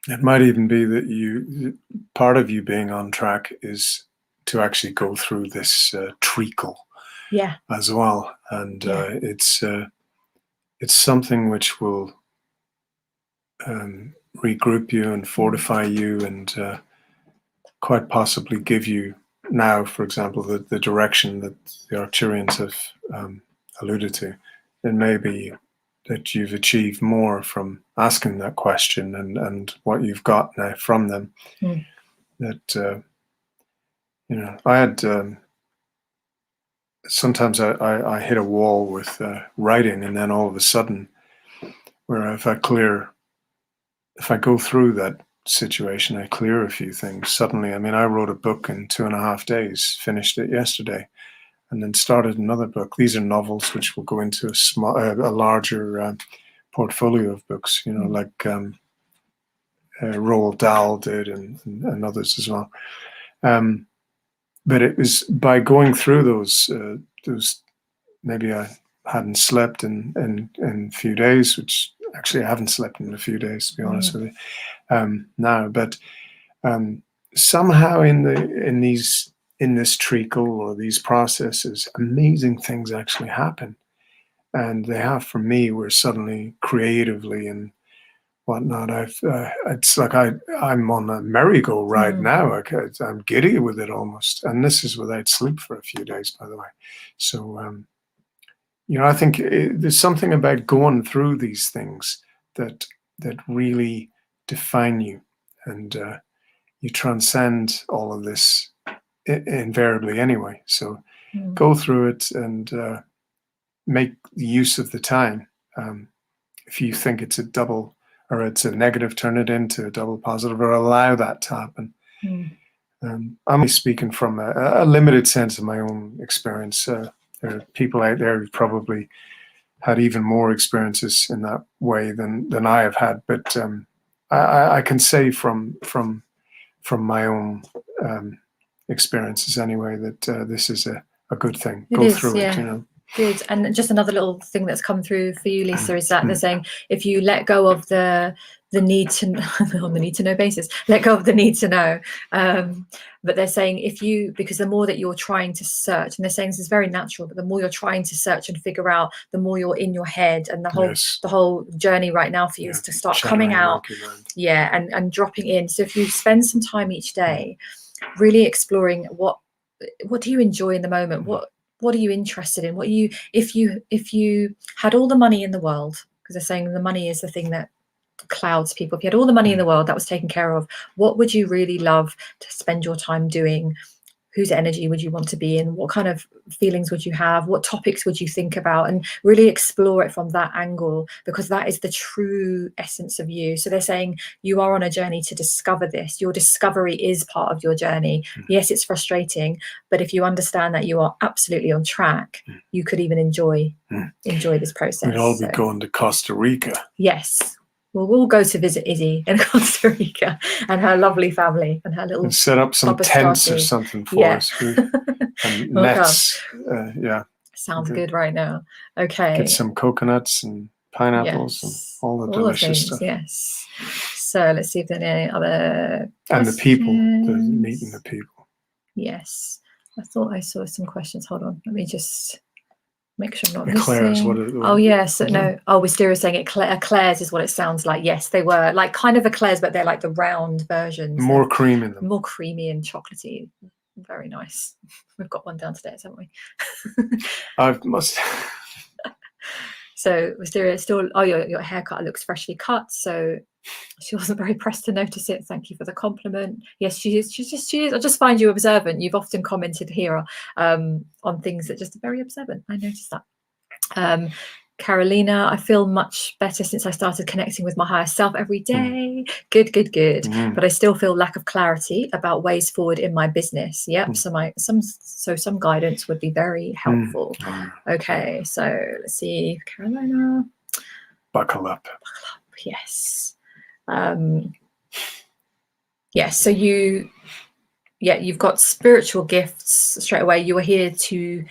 It might even be that part of you being on track is to actually go through this treacle as well. And it's something which will regroup you and fortify you, and quite possibly give you now, for example, the direction that the Arcturians have alluded to. It may be that you've achieved more from asking that question and what you've got now from them. That I had sometimes I hit a wall with writing, and then all of a sudden, where if I go through that situation, I clear a few things suddenly. I mean, I wrote a book in 2.5 days, finished it yesterday, and then started another book. These are novels which will go into a larger portfolio of books, you know, like Roald Dahl did, and others as well. But it was by going through those maybe I hadn't slept in a few days, which actually I haven't slept in a few days, to be honest with you, now. But somehow in this treacle or these processes, amazing things actually happen, and they have for me, where suddenly creatively and whatnot, it's like I'm on a merry-go-round now. I'm giddy with it almost, and this is without sleep for a few days, by the way. So you know, I think there's something about going through these things that really define you, and you transcend all of this invariably anyway. So go through it and make use of the time. If you think it's a double or it's a negative, turn it into a double positive, or allow that to happen. I'm only speaking from a limited sense of my own experience. There are people out there who probably had even more experiences in that way than I have had. But I can say from my own experiences anyway that this is a good thing. Go through it, you know.
Good. And just another little thing that's come through for you, Lisa, is that they're saying if you let go of the need to on the need to know basis, let go of the need to know. But they're saying because the more that you're trying to search, and they're saying this is very natural, but the more you're trying to search and figure out, the more you're in your head, and the whole journey right now for you is to start coming out, and dropping in. So if you spend some time each day really exploring what do you enjoy in the moment, what are you interested in, if you had all the money in the world, because they're saying the money is the thing that clouds people. If you had all the money in the world that was taken care of, what would you really love to spend your time doing? Whose energy would you want to be in? What kind of feelings would you have? What topics would you think about? And really explore it from that angle, because that is the true essence of you. So they're saying you are on a journey to discover this. Your discovery is part of your journey. Yes, it's frustrating, but if you understand that you are absolutely on track, you could even enjoy this process.
We'd all be going to Costa Rica.
Yes. Well, we'll go to visit Izzy in Costa Rica and her lovely family and her little.
And set up some tents or something for us. And nets.
Sounds good right now. Okay.
Get some coconuts and pineapples and all the delicious stuff.
Yes. So let's see if there are any other
questions. And the people, meeting the people.
Yes. I thought I saw some questions. Hold on. Let me just make sure I'm not
eclairs,
missing. Oh yes, no. Oh, Wisteria saying eclairs is what it sounds like. Yes, they were like kind of eclairs, but they're like the round versions.
More cream in them.
More creamy and chocolatey. Very nice. We've got one downstairs, haven't we?
I must.
So Wisteria still. Oh, your haircut looks freshly cut. So she wasn't very pressed to notice it. Thank you for the compliment. Yes, she is. She is. I just find you observant. You've often commented here on things that just are very observant. I noticed that. Carolina, I feel much better since I started connecting with my higher self every day. Good. But I still feel lack of clarity about ways forward in my business. Yep. So some guidance would be very helpful. Okay. So let's see, Carolina.
Buckle up.
Yes. So you've got spiritual gifts straight away. You are here to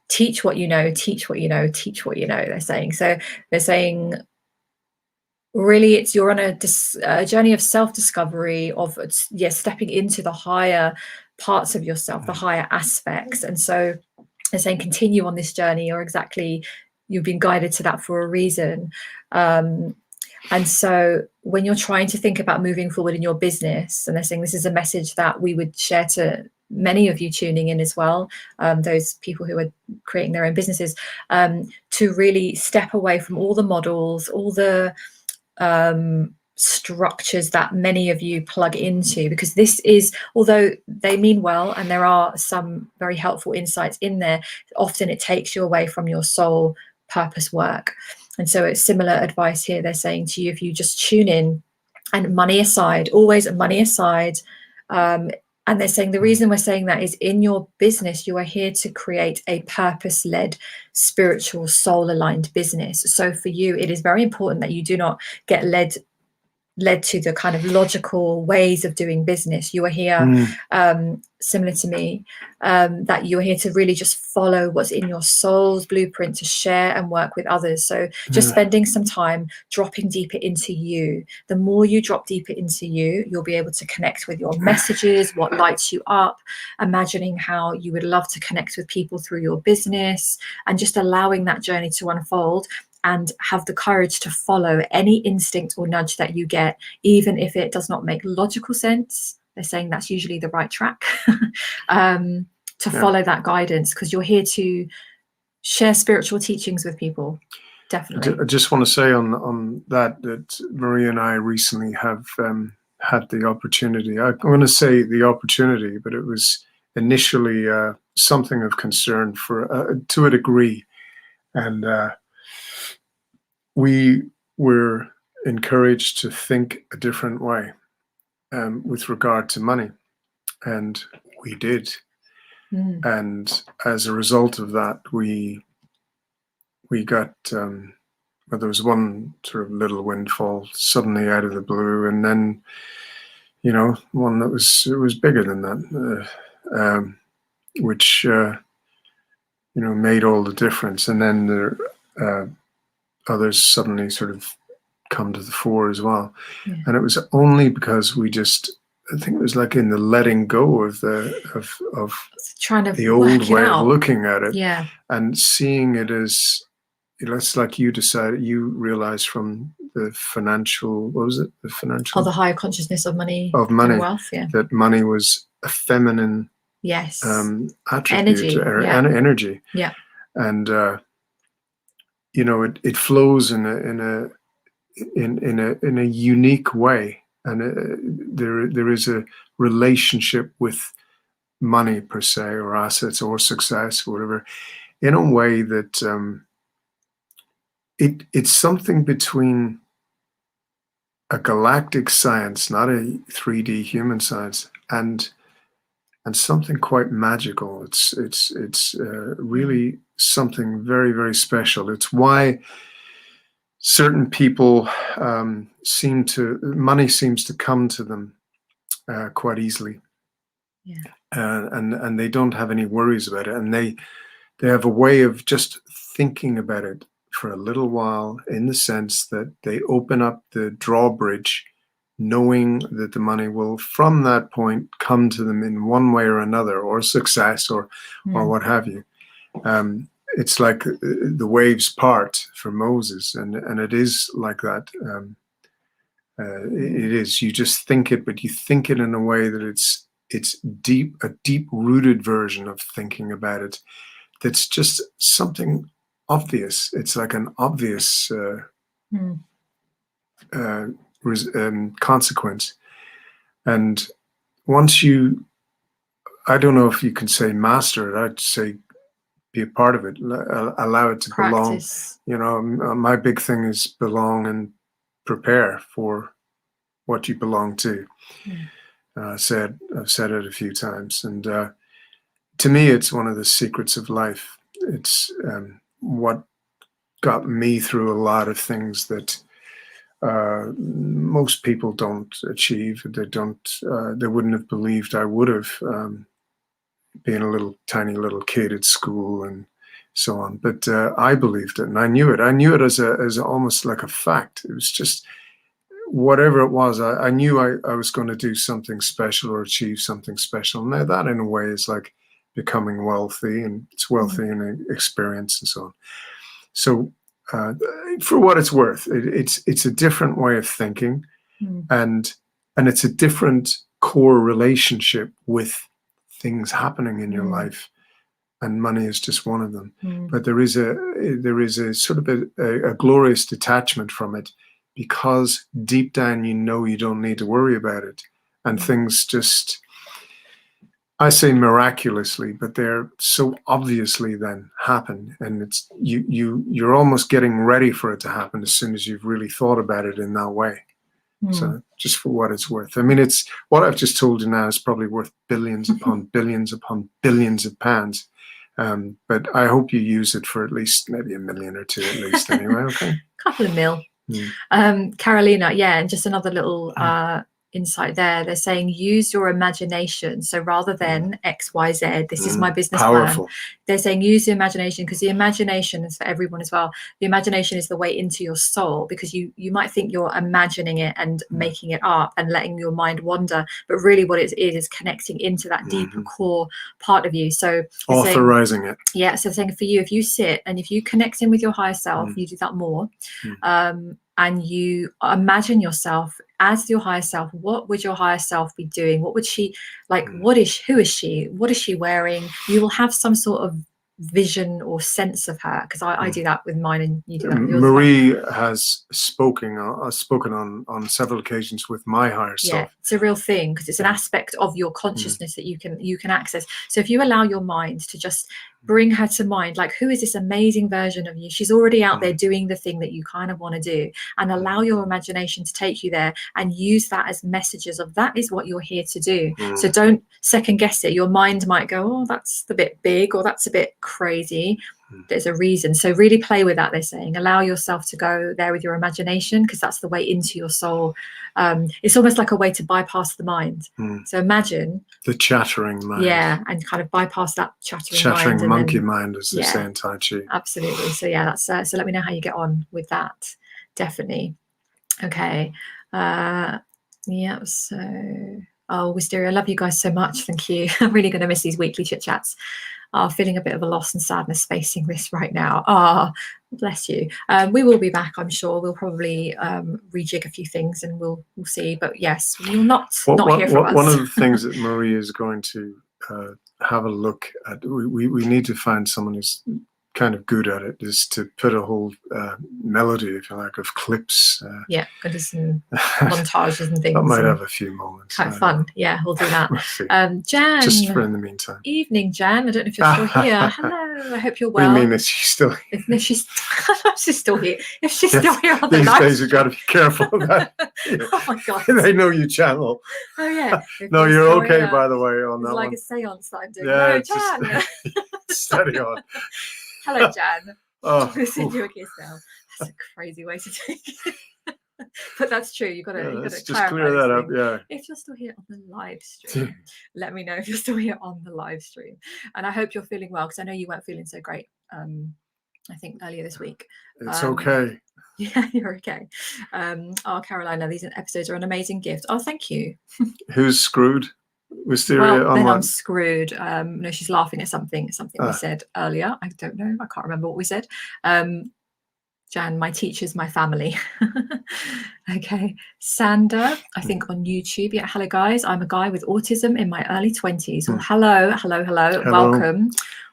teach what you know, they're saying. So they're saying really you're on a journey of self-discovery, of stepping into the higher parts of yourself, the higher aspects. And so they're saying continue on this journey, or exactly you've been guided to that for a reason. And so when you're trying to think about moving forward in your business, and they're saying this is a message that we would share to many of you tuning in as well, those people who are creating their own businesses, to really step away from all the models, all the structures that many of you plug into, because this is, although they mean well and there are some very helpful insights in there, often it takes you away from your soul purpose work. And so it's similar advice here. They're saying to you, if you just tune in and money aside, always money aside. And they're saying the reason we're saying that is in your business, you are here to create a purpose-led, spiritual, soul-aligned business. So for you, it is very important that you do not get led to the kind of logical ways of doing business. You are here, similar to me, that you are here to really just follow what's in your soul's blueprint to share and work with others. So just spending some time dropping deeper into you. The more you drop deeper into you, you'll be able to connect with your messages, what lights you up, imagining how you would love to connect with people through your business, and just allowing that journey to unfold, and have the courage to follow any instinct or nudge that you get, even if it does not make logical sense. They're saying that's usually the right track, to follow that guidance, because you're here to share spiritual teachings with people. Definitely.
I just want to say on that Maria and I recently have had the opportunity. I'm going to say the opportunity, but it was initially something of concern for to a degree, and we were encouraged to think a different way with regard to money, and we did. And as a result of that, we got well, there was one sort of little windfall suddenly out of the blue, and then one that was bigger than that, which made all the difference. And then there others suddenly sort of come to the fore as well. And it was only because I think it was like in the letting go of
trying to
the old way of looking at it, and seeing it as, it's like you realized from the financial, what was it? The financial,
the higher consciousness of money,
and wealth, that money was a feminine attribute, energy, and it flows in a unique way, and there is a relationship with money per se, or assets, or success, or whatever, in a way that it's something between a galactic science, not a 3D human science, and something quite magical. It's really something very, very special. It's why certain people money seems to come to them quite easily, and they don't have any worries about it, and they have a way of just thinking about it for a little while, in the sense that they open up the drawbridge, knowing that the money will from that point come to them in one way or another, or success, or what have you. It's like the waves part for Moses, and it is like that. It is. You just think it, but you think it in a way that it's a deep-rooted version of thinking about it. That's just something obvious. It's like an obvious consequence. And once you, I don't know if you can say master it, I'd say be a part of it, allow it to practice. Belong. My big thing is belong and prepare for what you belong to. I've said it a few times, and to me, it's one of the secrets of life. It's what got me through a lot of things that most people don't achieve. They wouldn't have believed I would have, being a tiny little kid at school and so on. But I believed it, and I knew it. I knew it as almost like a fact. It was just whatever it was. I knew I was going to do something special or achieve something special. Now that, in a way, is like becoming wealthy, and it's wealthy in experience and so on. So for what it's worth, it's a different way of thinking, and it's a different core relationship with things happening in your life, and money is just one of them. But there is a sort of a glorious detachment from it, because deep down you don't need to worry about it, and things just, I say miraculously, but they're so obviously then happen, and it's you're almost getting ready for it to happen as soon as you've really thought about it in that way. So just for what it's worth. I mean, it's what I've just told you now is probably worth billions upon billions upon billions of pounds. But I hope you use it for at least maybe 1 million or 2 at least anyway. Okay.
Couple of mil. Carolina, yeah, and just another little insight there. They're saying use your imagination. So rather than XYZ, this is my business
Powerful.
plan. They're saying use the imagination, because the imagination is for everyone as well. The imagination is the way into your soul, because you might think you're imagining it and making it up and letting your mind wander, but really what it is connecting into that deeper core part of you. So
authorizing it.
Yeah. So saying for you, if you sit and if you connect in with your higher self, you do that more. And you imagine yourself as your higher self. What would your higher self be doing? What would she like? Who is she? What is she wearing? You will have some sort of vision or sense of her, because I do that with mine and you do that with yours.
Marie has spoken on several occasions with my higher self.
Yeah, it's a real thing, because it's an aspect of your consciousness that you can access. So if you allow your mind to just bring her to mind, like, who is this amazing version of you? She's already out there doing the thing that you kind of want to do, and allow your imagination to take you there and use that as messages of that is what you're here to do. So don't second guess it. Your mind might go, oh, that's a bit big, or that's a bit crazy. There's a reason. So really play with that. They're saying allow yourself to go there with your imagination, because that's the way into your soul. It's almost like a way to bypass the mind. So imagine
the chattering mind.
Yeah, and kind of bypass that chattering mind,
monkey mind, as they say in Tai Chi.
Absolutely. So yeah, that's so let me know how you get on with that. Definitely. Okay. Yeah. So Wisteria, I love you guys so much. Thank you. I'm really going to miss these weekly chit chats. Feeling a bit of a loss and sadness facing this right now. Bless you. We will be back, I'm sure. We'll probably rejig a few things and we'll see. But yes, we will not hear from us.
One of the things that Marie is going to have a look at, we need to find someone who's kind of good at it, is to put a whole melody, if you like, of clips.
Yeah, go to some montages and things.
That might have a few moments.
Kind of fun. Yeah, we'll do that. Jan.
Just for in the meantime.
Evening, Jan. I don't know if you're still here. Hello. I hope you're well.
What do you mean, is she still here?
If she's still here. If she's still here on the
These
live
days you've got to be careful of that.
Oh my God.
They know you channel.
Oh yeah.
No, you're okay, by the way, on that
it's like
one.
a seance that I'm doing.
Yeah,
No, Jan.
Steady on.
Hello, Jan.
Oh,
We'll send you a kiss now. That's a crazy way to take it. But that's true. You've got to
let's
clarify.
just clear that up. Yeah.
If you're still here on the live stream, let me know if you're still here on the live stream. And I hope you're feeling well, because I know you weren't feeling so great. I think earlier this week.
It's okay.
Yeah, you're okay. Carolina, these episodes are an amazing gift. Oh, thank you.
Who's screwed? Wisteria
Well, then
on
I'm screwed. No, she's laughing at something we said earlier. I don't know. I can't remember what we said. Jan, my teacher's my family. Okay. Sander, I think on YouTube. Yeah, hello guys. I'm a guy with autism in my early 20s. Well, hello.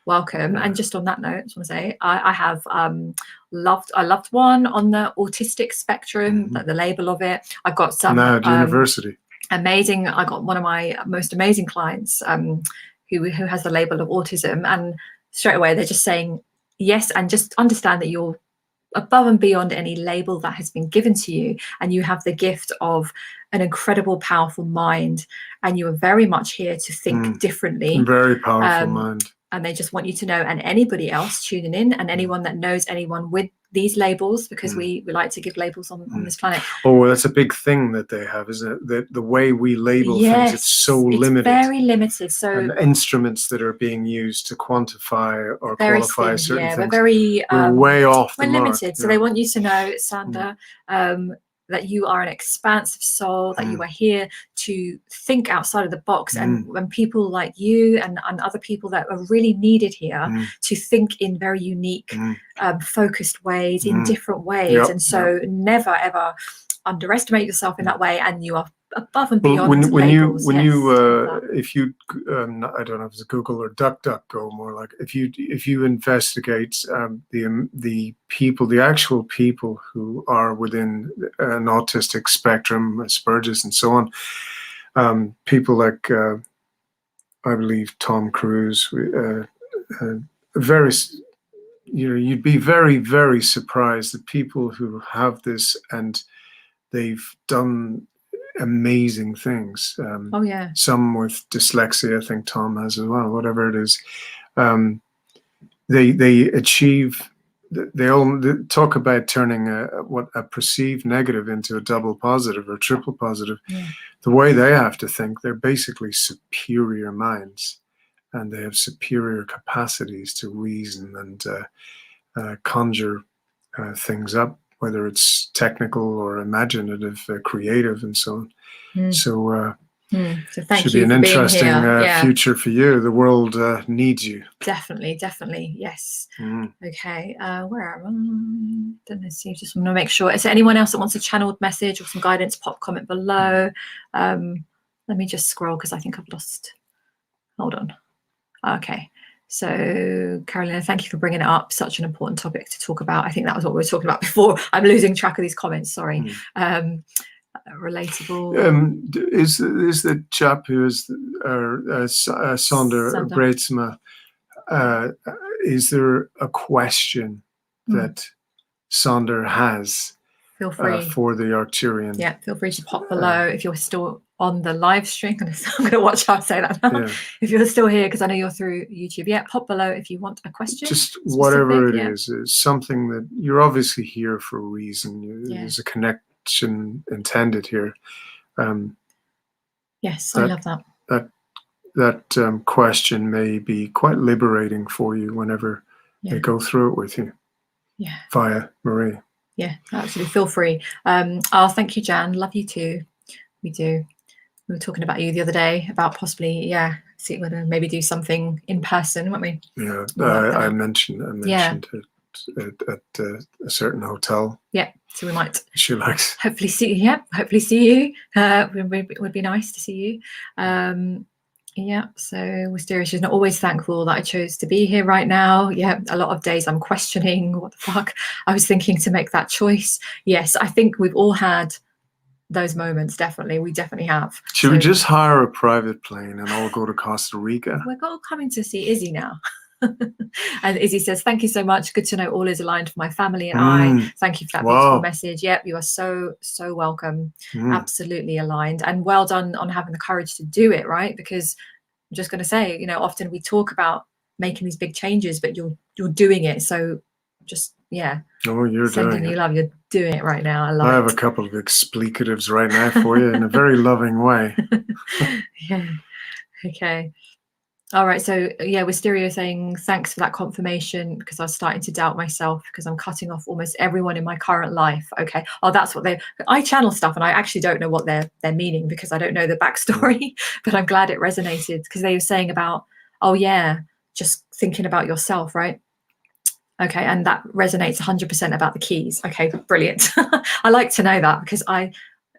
Welcome. And just on that note, I just want to say I have loved one on the autistic spectrum, the label of it. I've got some
now at university.
Amazing. I got one of my most amazing clients who has the label of autism, and straight away they're just saying yes, and just understand that you're above and beyond any label that has been given to you, and you have the gift of an incredible, powerful mind, and you are very much here to think differently.
Very powerful mind.
And they just want you to know, and anybody else tuning in, and anyone that knows anyone with these labels, because we like to give labels on this planet.
Oh, that's a big thing that they have, isn't it? That the way we label things, it's so limited.
Very limited. So
and instruments that are being used to quantify or qualify certain things.
We're
way off the
mark. We're limited. So
yeah.
they want you to know, Sander, that you are an expansive soul, that you are here to think outside of the box, and when people like you and other people that are really needed here to think in very unique, focused ways, in different ways. And so never ever underestimate yourself in that way, and you are above and beyond.
If you I don't know if it's Google or DuckDuckGo, more like if you investigate the people, the actual people who are within an autistic spectrum, Asperger's and so on, people like I believe Tom Cruise, you'd be very, very surprised that people who have this and they've done amazing things.
Oh yeah.
Some with dyslexia, I think Tom has as well, whatever it is. They achieve, they all talk about turning a perceived negative into a double positive or triple positive.
Yeah.
The way they have to think, they're basically superior minds, and they have superior capacities to reason and conjure things up, whether it's technical or imaginative, creative, and so on. So
thank
should
you
be an
for being
interesting
here.
future for you. The world needs you.
Definitely, yes. Okay, where am I? Don't know, see, just want to make sure. Is there anyone else that wants a channeled message or some guidance? Pop comment below. Let me just scroll because I think I've lost. Hold on. Okay. So Carolina, thank you for bringing it up. Such an important topic to talk about. I think that was what we were talking about before. I'm losing track of these comments. Sorry. Relatable.
Is the chap who is Sander Breitsma? Is there a question that Sander has?
Feel free
for the Arcturian.
Yeah, feel free to pop below if you're still on the live stream. I'm going to watch how I say that now. If you're still here, because I know you're through YouTube. Yeah, pop below if you want a question.
Just whatever it is something that you're obviously here for a reason. There's a connection intended here.
Yes, I love that.
That question may be quite liberating for you whenever they go through it with you.
Yeah.
Via Marie.
Yeah, absolutely. Feel free. Oh, thank you, Jan. Love you too. We do. We were talking about you the other day about possibly, see whether maybe do something in person, weren't we?
Yeah, I mentioned it at a certain hotel.
Yeah, so we might.
She likes.
Hopefully see you. Yeah, hopefully see you. It would be nice to see you. Yeah, so Wisteria, she's not always thankful that I chose to be here right now. Yeah, a lot of days I'm questioning what the fuck I was thinking to make that choice. Yes, I think we've all had those moments. Definitely, we definitely have.
Should we just hire a private plane and all go to Costa Rica?
We're all coming to see Izzy now. And Izzy says, thank you so much. Good to know all is aligned for my family and I. Thank you for that beautiful message. Yep, you are so welcome. Absolutely aligned, and well done on having the courage to do it, right? Because I'm just going to say, often we talk about making these big changes, but you're doing it. So just
you're
sending
doing
you love. You're doing it right now.
I have a couple of explicatives right now for you in a very loving way.
Yeah. Okay. All right, so Wisteria saying thanks for that confirmation, because I was starting to doubt myself because I'm cutting off almost everyone in my current life. Okay, that's what I channel stuff and I actually don't know what they're meaning because I don't know the backstory, but I'm glad it resonated because they were saying about, just thinking about yourself, right? Okay, and that resonates 100% about the keys. Okay, brilliant. I like to know that because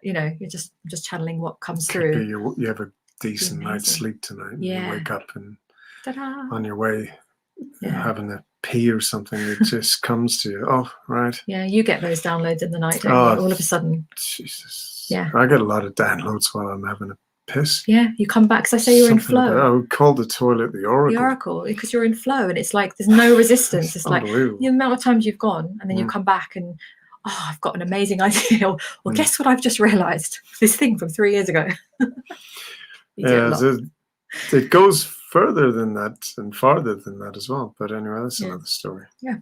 you're just channeling what comes through.
You have a decent night's sleep tonight and you wake up and on your way having a pee or something, it just comes to you. Oh, right.
Yeah, you get those downloads in the night, don't you? All of a sudden.
Jesus.
Yeah.
I get a lot of downloads while I'm having a piss.
Yeah, you come back because I say you're in flow.
I would call the toilet the oracle.
The oracle, because you're in flow and it's like there's no resistance. It's like the amount of times you've gone and then you come back and I've got an amazing idea. Well, guess what I've just realized? This thing from 3 years ago.
It goes further than that and farther than that as well. But anyway, that's another story.
Yeah.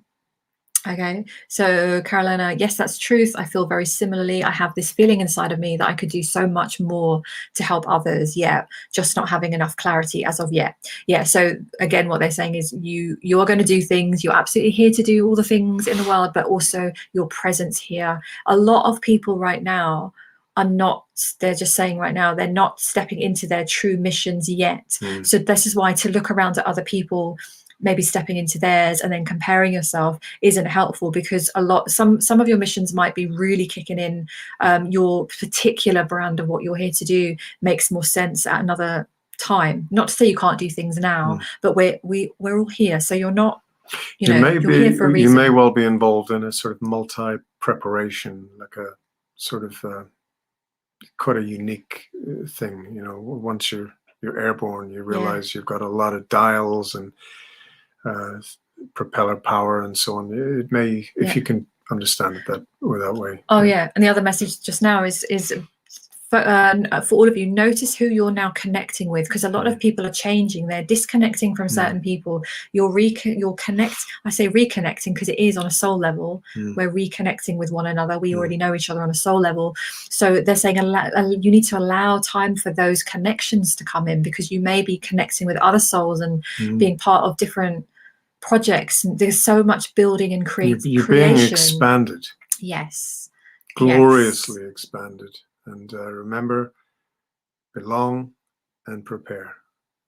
Okay. So Carolina, yes, that's truth. I feel very similarly. I have this feeling inside of me that I could do so much more to help others. Yeah. Just not having enough clarity as of yet. Yeah. So again, what they're saying is you are going to do things. You're absolutely here to do all the things in the world, but also your presence here. A lot of people right now are not, they're just saying right now, they're not stepping into their true missions yet. So this is why to look around at other people, maybe stepping into theirs and then comparing yourself isn't helpful, because some of your missions might be really kicking in. Your particular brand of what you're here to do makes more sense at another time. Not to say you can't do things now, but we're all here. So you're not, you're here for a reason.
You may well be involved in a sort of multi-preparation, like a sort of quite a unique thing. Once you're airborne, you realize you've got a lot of dials and propeller power and so on. It may, if you can understand it that way.
Oh yeah, and the other message just now is for all of you, notice who you're now connecting with, because a lot of people are changing. They're disconnecting from certain people. You'll connect. I say reconnecting because it is on a soul level. We're reconnecting with one another. We already know each other on a soul level. So they're saying you need to allow time for those connections to come in, because you may be connecting with other souls and being part of different projects. And there's so much building and creation.
You're being expanded.
Yes.
Gloriously expanded. And remember, belong and prepare.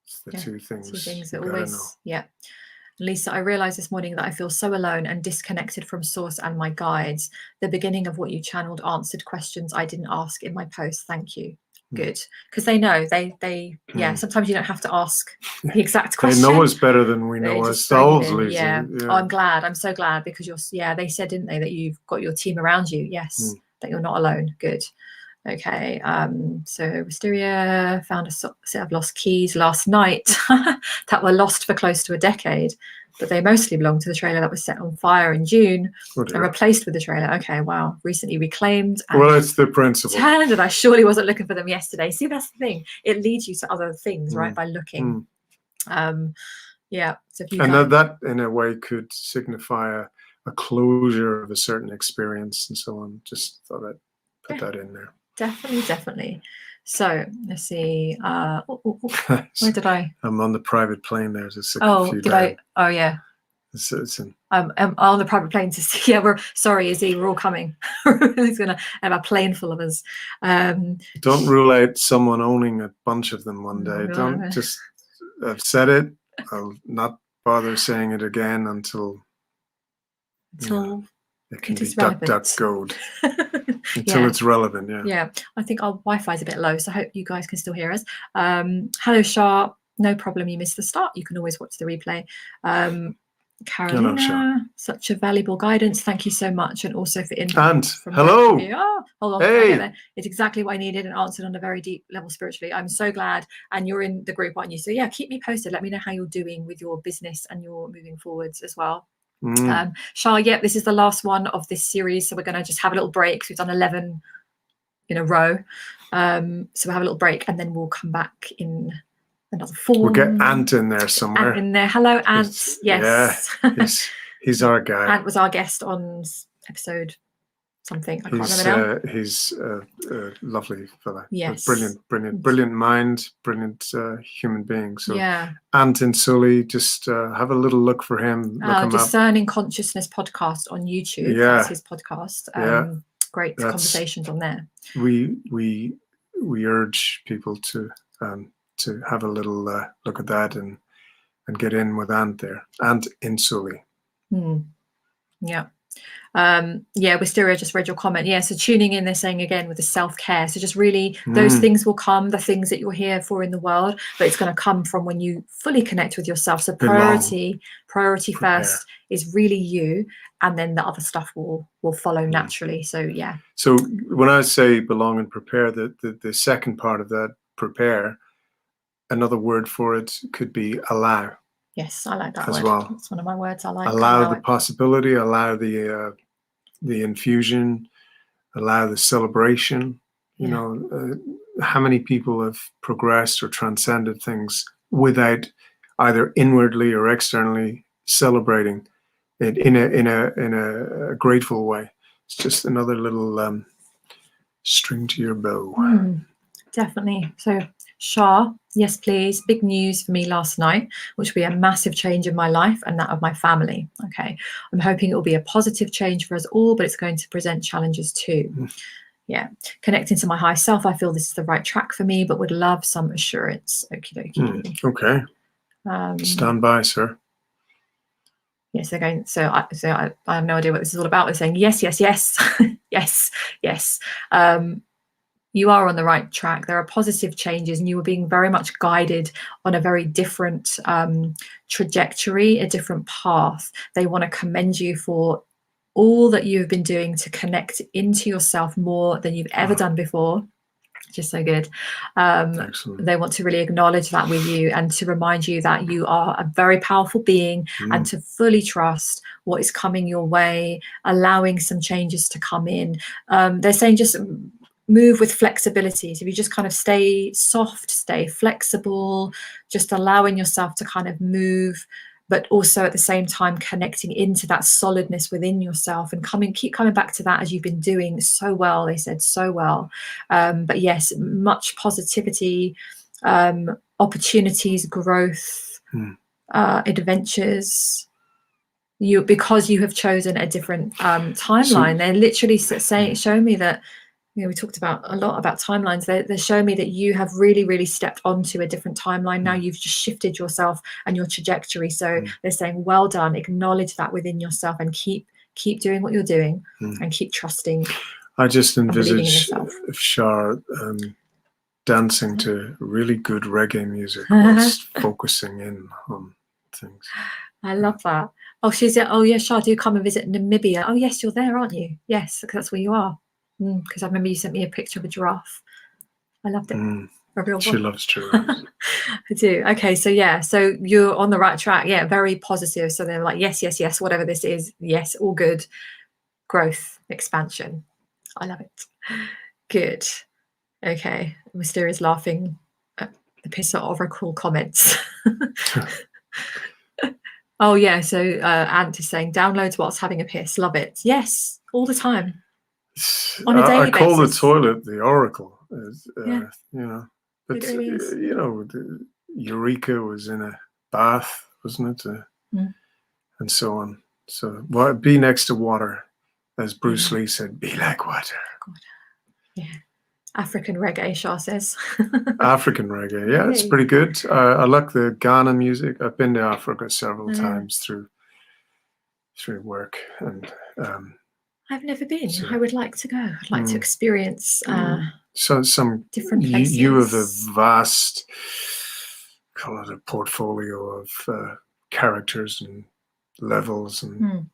It's the two things
that always know. Yeah. Lisa, I realized this morning that I feel so alone and disconnected from source and my guides. The beginning of what you channeled answered questions I didn't ask in my post. Thank you. Good. Because they know, sometimes you don't have to ask the exact question.
They know us better than we know ourselves, Lisa.
Yeah. Oh, I'm glad. I'm so glad, because they said, didn't they, that you've got your team around you. Yes. That you're not alone. Good. Okay, so Wisteria found a set of lost keys last night that were lost for close to a decade, but they mostly belong to the trailer that was set on fire in June and replaced with the trailer. Okay, wow. Recently reclaimed.
Well, it's the principle.
And I surely wasn't looking for them yesterday. See, that's the thing. It leads you to other things, right, by looking. Yeah. So if you
that in a way could signify a closure of a certain experience and so on. Just thought I'd put that in there.
Definitely. So let's see. Where did I?
I'm on the private plane. There's a
few. Did I? Oh yeah.
It's in.
I'm on the private plane to see. Yeah, we're all coming. He's gonna have a plane full of us.
Don't rule out someone owning a bunch of them one day. Don't just. I've said it. I'll not bother saying it again until it can be duck gold. Until it's relevant,
Yeah, I think our Wi-Fi is a bit low, so I hope you guys can still hear us. Hello, Shah. No problem, you missed the start. You can always watch the replay. Carolina, such a valuable guidance. Thank you so much, and also for input.
And hello.
Hold on.
Hey.
It's exactly what I needed and answered on a very deep level spiritually. I'm so glad, and you're in the group, aren't you? So yeah, keep me posted. Let me know how you're doing with your business and your moving forwards as well. Shah, this is the last one of this series, so we're going to just have a little break. So we've done 11 in a row, so we'll have a little break and then we'll come back in another form.
We'll get Ant in there somewhere.
Ant in there. Hello, Ant. Yes.
He's our guy.
Ant was our guest on episode something. I can't remember now.
He's a lovely fella.
Yes.
Brilliant mind, brilliant human being. So Ant in Sully, just have a little look for him. Look him
Discerning Consciousness podcast on YouTube. That's his podcast. Great conversations on there.
We urge people to have a little look at that and get in with Ant there. Ant in Sully.
Yeah. Wisteria just read your comment. So tuning in, they're saying again with the self-care, so just really those things will come, the things that you're here for in the world, but it's going to come from when you fully connect with yourself. So priority first is really you, and then the other stuff will follow naturally. So
when I say belong and prepare, the second part of that, prepare, another word for it could be allow.
Yes, I like that
as
word.
well.
It's one of my words I like.
Allow the possibility, allow the infusion, allow the celebration. You know, how many people have progressed or transcended things without either inwardly or externally celebrating it in a grateful way? It's just another little string to your bow.
Definitely. So Shah, yes please, big news for me last night, which will be a massive change in my life and that of my family. Okay, I'm hoping it will be a positive change for us all, but it's going to present challenges too. Connecting to my high self, I feel this is the right track for me, but would love some assurance. Okie dokie.
Okay. Stand by, sir.
Yes, they're going. So I have no idea what this is all about. They're saying yes, yes. You are on the right track. There are positive changes, and you are being very much guided on a very different trajectory, a different path. They want to commend you for all that you've been doing to connect into yourself more than you've ever done before. Just so good.
Excellent.
They want to really acknowledge that with you and to remind you that you are a very powerful being and to fully trust what is coming your way, allowing some changes to come in. They're saying just move with flexibility. So if you just kind of stay soft, stay flexible, just allowing yourself to kind of move, but also at the same time connecting into that solidness within yourself and keep coming back to that as you've been doing so well. They said so well. But yes, much positivity, opportunities, growth, adventures. Because you have chosen a different timeline. They're literally showing me that, you know, we talked a lot about timelines. They're showing me that you have really, really stepped onto a different timeline. Now you've just shifted yourself and your trajectory. So they're saying, well done, acknowledge that within yourself and keep doing what you're doing and keep trusting.
I just envisage Shar dancing to really good reggae music whilst focusing in on things.
I love that. Oh, yeah, Shar, do come and visit Namibia. Oh, yes, you're there, aren't you? Yes, that's where you are. Because I remember you sent me a picture of a giraffe. I loved it. A real one.
She loves giraffes.
I do. Okay, so yeah, so you're on the right track. Yeah, very positive. So they're like, yes, yes, yes, whatever this is. Yes, all good. Growth, expansion. I love it. Good. Okay. Mysterious laughing at the Pisser Oracle comments. Oh, yeah. So Ant is saying, downloads whilst having a piss. Love it. Yes, all the time. On a daily
I call
basis.
the toilet the Oracle.
Yeah.
You know, but
It really is.
you know, Eureka was in a bath, wasn't it? And so on. So be next to water, as Bruce Lee said. Be like water.
Yeah. African reggae, Shah says.
African reggae, yeah, it's pretty good. I like the Ghana music. I've been to Africa several times through work, and
I've never been.
So,
I would like to go. I'd like to experience
some
different places.
You have a vast, call it a portfolio of characters and levels, and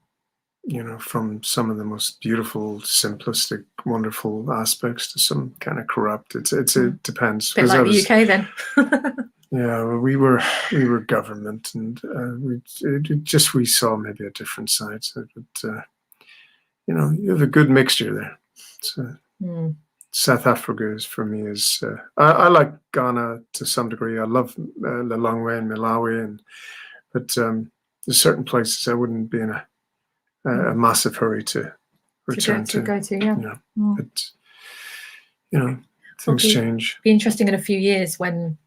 you know, from some of the most beautiful, simplistic, wonderful aspects to some kind of corrupt. It depends.
A bit like the UK then.
Yeah, well, we were government, and we saw maybe a different side. So, but you know, you have a good mixture there. So, South Africa is for me is I like Ghana to some degree. I love Lilongwe and Malawi, but there's certain places I wouldn't be in a massive hurry to return to.
Go to, yeah.
But you know, things change.
Be interesting in a few years when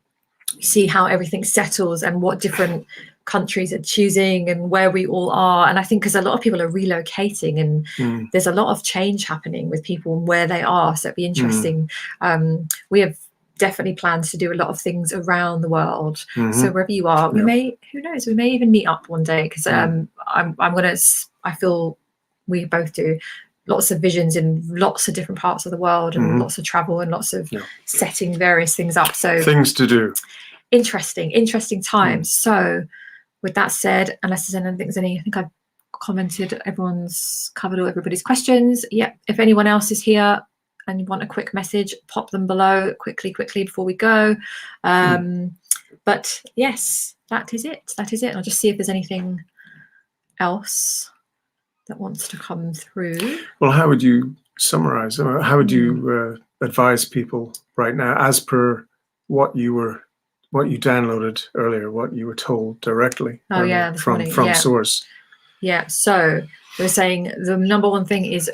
you see how everything settles and what different countries are choosing and where we all are. And I think because a lot of people are relocating and there's a lot of change happening with people and where they are. So it'd be interesting. We have definitely plans to do a lot of things around the world. So wherever you are, we may, who knows, we may even meet up one day, because I feel we both do lots of visions in lots of different parts of the world and lots of travel and lots of setting various things up. So
things to do.
Interesting times. So with that said, unless there's anything, I think I've commented, everyone's covered all everybody's questions. Yeah, if anyone else is here and you want a quick message, pop them below quickly before we go. But yes, that is it. I'll just see if there's anything else that wants to come through.
Well, how would you summarize? How would you advise people right now, as per what you downloaded earlier, what you were told directly from source?
Yeah. So we're saying the number one thing is,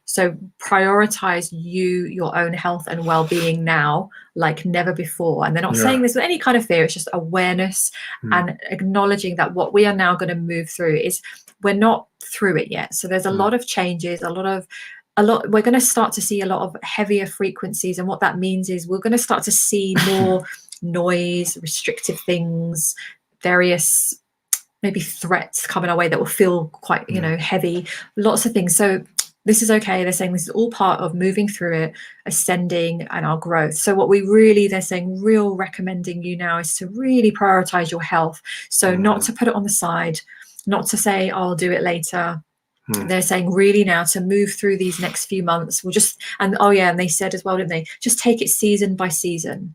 so prioritize your own health and well-being now like never before. And they're not saying this with any kind of fear. It's just awareness and acknowledging that what we are now going to move through is, we're not through it yet. So there's a lot of changes, we're going to start to see a lot of heavier frequencies. And what that means is we're going to start to see more noise, restrictive things, various maybe threats coming our way that will feel quite, heavy, lots of things. So this is okay. They're saying this is all part of moving through it, ascending, and our growth. So what they're saying, real recommending you now is to really prioritize your health. So not to put it on the side, not to say, I'll do it later. They're saying really now to move through these next few months. We'll just, and oh yeah, and they said as well, didn't they? Just take it season by season.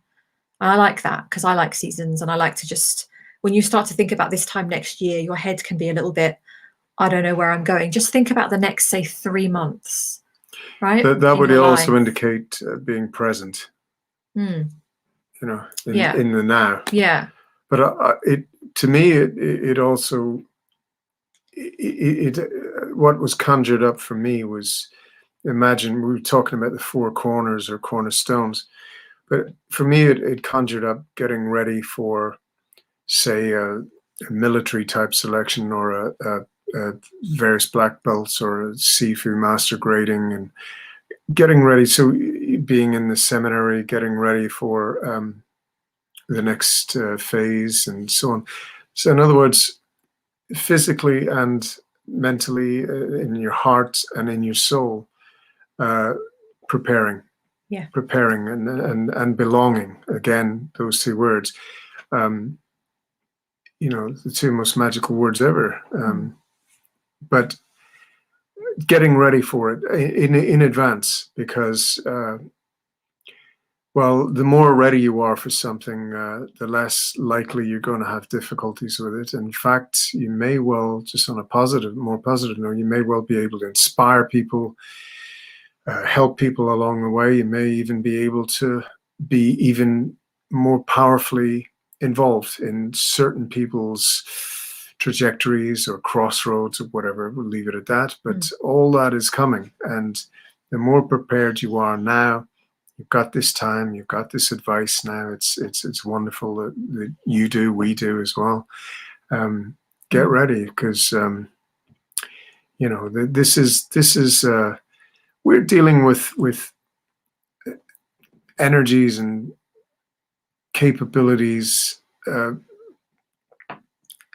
And I like that because I like seasons, and I like to just, when you start to think about this time next year, your head can be a little bit, I don't know where I'm going. Just think about the next, say, 3 months, right?
That would also indicate being present,
Mm.
you know, in the now.
Yeah.
But to me, it also, what was conjured up for me was, imagine we were talking about the 4 corners or cornerstones, but for me, it conjured up getting ready for, say, a military type selection, or a various black belts, or a Sifu master grading, and getting ready. So being in the seminary, getting ready for the next phase, and so on. So in other words, physically and mentally, in your heart and in your soul, preparing, and belonging. Again, those 2 words, you know, the 2 most magical words ever. But getting ready for it in advance, because well, the more ready you are for something, the less likely you're going to have difficulties with it. In fact, you may well, just on a more positive note, you may well be able to inspire people, help people along the way. You may even be able to be even more powerfully involved in certain people's trajectories or crossroads or whatever. We'll leave it at that. But all that is coming. And the more prepared you are now, you've got this time, you've got this advice now. It's wonderful that you do, we do as well. Get ready, because you know, this is we're dealing with energies and capabilities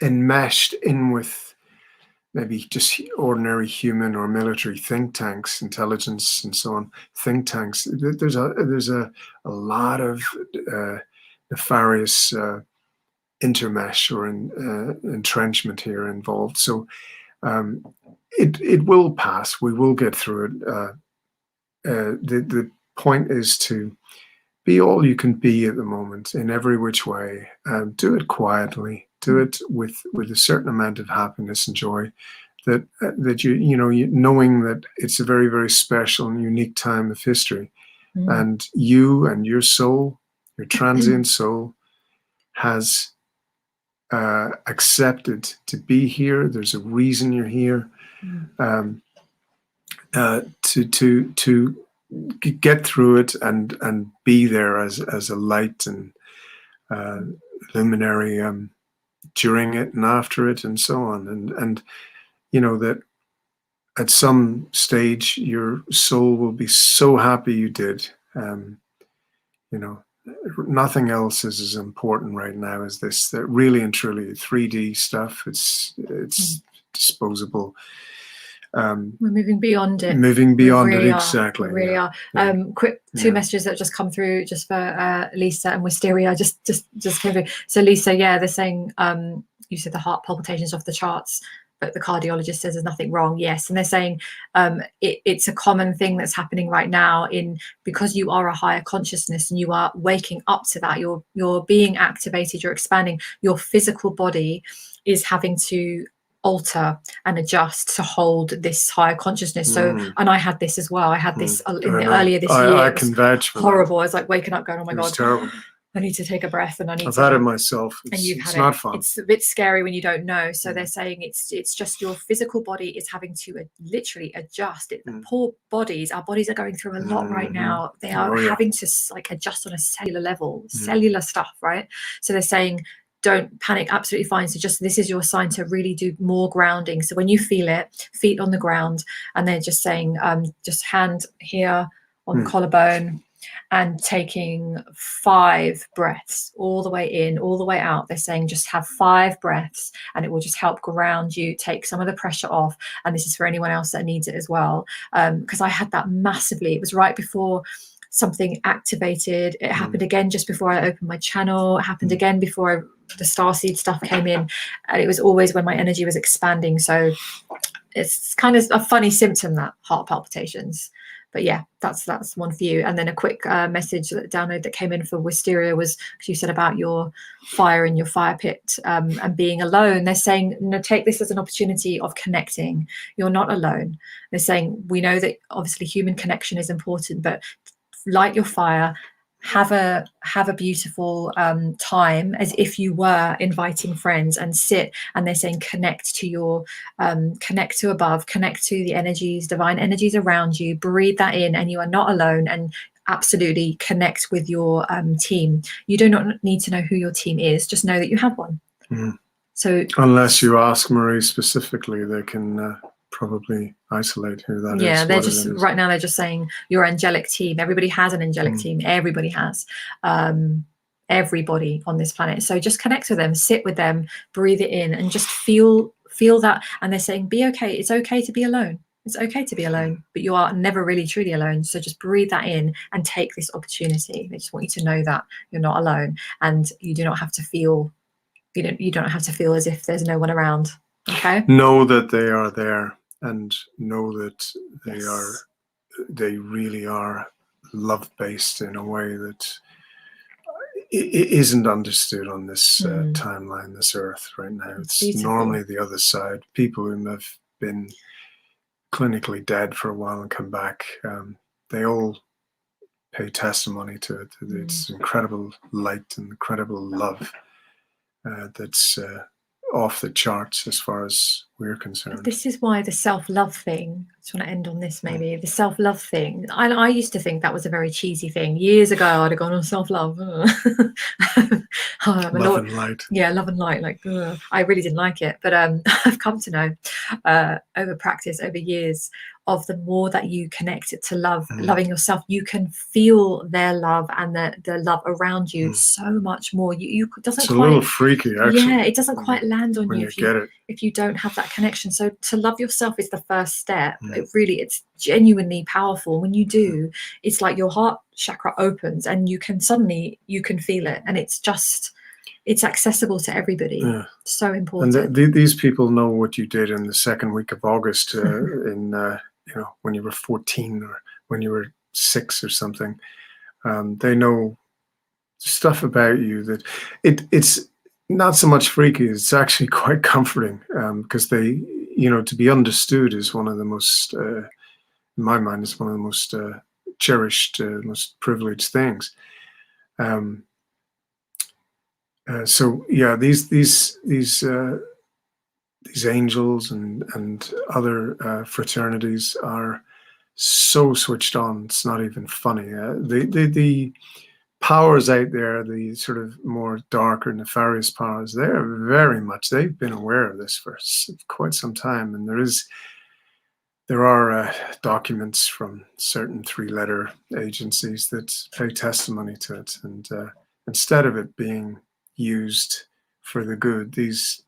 enmeshed in with maybe just ordinary human or military think tanks, intelligence and so on, think tanks. There's a lot of nefarious intermesh or entrenchment here involved. So it will pass. We will get through it. The point is to be all you can be at the moment in every which way. Do it quietly. Do it with a certain amount of happiness and joy. That you know, knowing that it's a very, very special and unique time of history, and you and your soul, your transient soul, has accepted to be here. There's a reason you're here, to get through it and be there as a light and luminary during it and after it and so on. And you know that at some stage your soul will be so happy you did. You know, nothing else is as important right now as this. That really and truly 3D stuff. It's disposable.
We're moving beyond it.
Moving beyond
really
it, exactly.
We really are. Quick 2 messages that just come through just for Lisa and Wisteria. Just came through. So Lisa, yeah, they're saying you said the heart palpitations off the charts, but the cardiologist says there's nothing wrong. Yes, and they're saying it's a common thing that's happening right now because you are a higher consciousness and you are waking up to that. You're being activated. You're expanding. Your physical body is having to alter and adjust to hold this higher consciousness. So, and I had this as well. I had this earlier this year.
I can vouch for
horrible. I was like waking up going, oh my God,
terrible.
I need to take a breath, and I've
had it myself.
And you've had
it's not fun.
It's a bit scary when you don't know. So they're saying it's just your physical body is having to literally adjust. Poor bodies, our bodies are going through a lot right now. They are having to like adjust on a cellular level, cellular stuff, right? So they're saying, don't panic, absolutely fine. So just this is your sign to really do more grounding. So when you feel it, feet on the ground, and they're just saying, just hand here on the collarbone, and taking 5 breaths all the way in, all the way out. They're saying just have 5 breaths and it will just help ground you, take some of the pressure off. And this is for anyone else that needs it as well. Because I had that massively. It was right before something activated. It happened again just before I opened my channel. It happened again before the starseed stuff came in. And it was always when my energy was expanding. So it's kind of a funny symptom, that heart palpitations. But yeah, that's one for you. And then a quick message download that came in for Wisteria was, you said about your fire in your fire pit and being alone. They're saying, take this as an opportunity of connecting. You're not alone. They're saying, we know that obviously human connection is important, but light your fire, have a beautiful time as if you were inviting friends, and sit. And they're saying, connect to your connect to above, connect to the energies, divine energies around you, breathe that in, and you are not alone. And absolutely connect with your team. You do not need to know who your team is, just know that you have one. So
unless you ask Marie specifically, they can probably isolate who that is.
Yeah, they're just right now, they're just saying your angelic team. Everybody has an angelic team. Everybody has everybody on this planet. So just connect with them, sit with them, breathe it in, and just feel that. And they're saying, be okay. It's okay to be alone. It's okay to be alone, but you are never really truly alone. So just breathe that in and take this opportunity. They just want you to know that you're not alone, and you do not have to feel, you don't have to feel as if there's no one around. Okay.
Know that they are there, and know that they really are love-based in a way that isn't understood on this timeline, this earth right now. It's normally the other side. People who have been clinically dead for a while and come back, they all pay testimony to it. It's incredible light and incredible love that's off the charts as far as we're concerned.
This is why the self-love thing, I just want to end on this maybe, the self-love thing. I used to think that was a very cheesy thing. Years ago, I'd have gone on self-love.
Love and light.
Yeah, love and light. Like, I really didn't like it. But I've come to know over practice, over years, of the more that you connect it to love, loving yourself, you can feel their love and the love around you so much more. You doesn't
it's a
quite,
little freaky, actually.
Yeah, it doesn't quite land on you
if
you don't have that connection. So to love yourself is the first step. It's genuinely powerful. When you do, it's like your heart chakra opens, and you can feel it, and it's accessible to everybody. So important.
And these people know what you did in the second week of August when you were 14 or when you were 6 or something. They know stuff about you that it's not so much freaky, it's actually quite comforting, because they, to be understood is one of the most, in my mind, is one of the most cherished, most privileged things. So yeah, these angels and other fraternities are so switched on. It's not even funny. The powers out there, the sort of more darker, nefarious powers, they've been aware of this for quite some time. And there are documents from certain 3-letter agencies that pay testimony to it. And instead of it being used for the good, these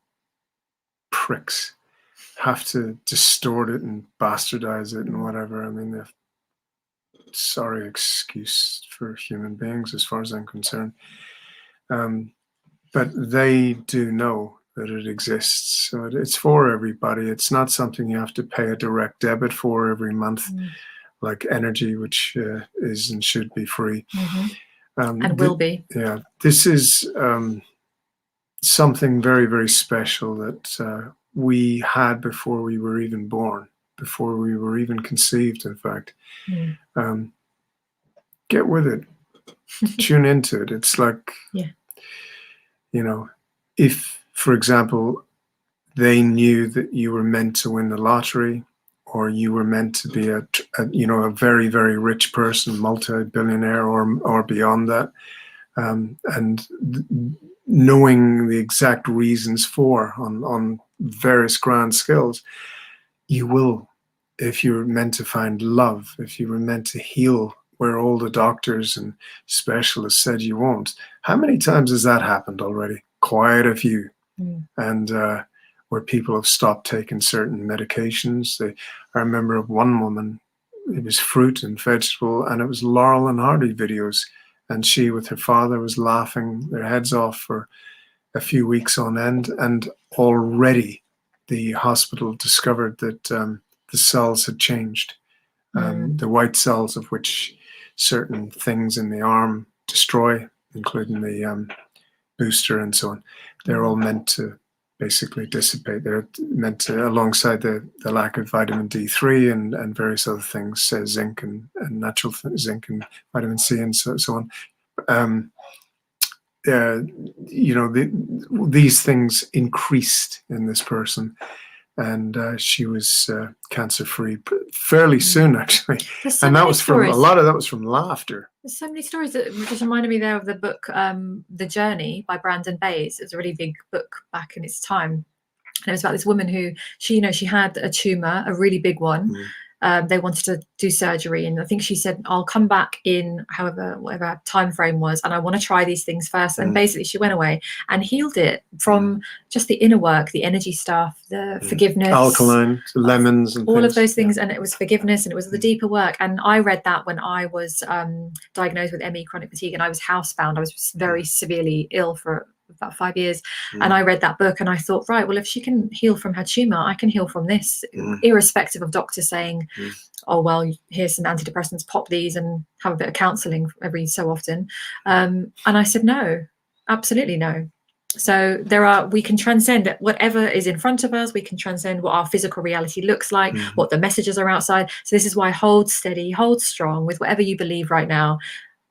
pricks have to distort it and bastardize it and whatever. I mean, they're sorry excuse for human beings as far as I'm concerned. But they do know that it exists. So it's for everybody. It's not something you have to pay a direct debit for every month, like energy, which is and should be free.
And will be.
Yeah, this is something very, very special that we had before we were even born, before we were even conceived, in fact. Get with it. Tune into it. It's like, if, for example, they knew that you were meant to win the lottery, or you were meant to be a very, very rich person, multi-billionaire or beyond that, and knowing the exact reasons for on various grand skills, you will, if you're meant to find love, if you were meant to heal where all the doctors and specialists said you won't. How many times has that happened already? Quite a few. And where people have stopped taking certain medications. I remember of one woman, it was fruit and vegetable, and it was Laurel and Hardy videos. And she with her father was laughing their heads off for a few weeks on end, and already the hospital discovered that the cells had changed. The white cells, of which certain things in the arm destroy, including the booster and so on, they're all meant to basically dissipate. They're meant to, alongside the lack of vitamin D3 and various other things, zinc and natural zinc and vitamin C and so on. These things increased in this person, and she was cancer-free fairly soon, actually.
So
and that was
stories.
from a lot of that was from laughter.
There's so many stories that just reminded me there of the book The Journey by Brandon Bayes. It was a really big book back in its time, and it was about this woman who she had a tumor, a really big one. They wanted to do surgery, and I think she said, I'll come back in whatever time frame was, and I want to try these things first. And basically she went away and healed it from just the inner work, the energy stuff, the forgiveness,
alkaline, lemons, and
all of those things. And it was forgiveness, and it was the deeper work. And I read that when I was diagnosed with ME, chronic fatigue, and I was housebound. I was very severely ill for about 5 years, and I read that book and I thought, right, well, if she can heal from her tumor, I can heal from this, irrespective of doctors saying, oh well, here's some antidepressants, pop these and have a bit of counseling every so often. And I said, no, absolutely no. So we can transcend whatever is in front of us. We can transcend what our physical reality looks like, what the messages are outside. So this is why hold steady, hold strong with whatever you believe right now.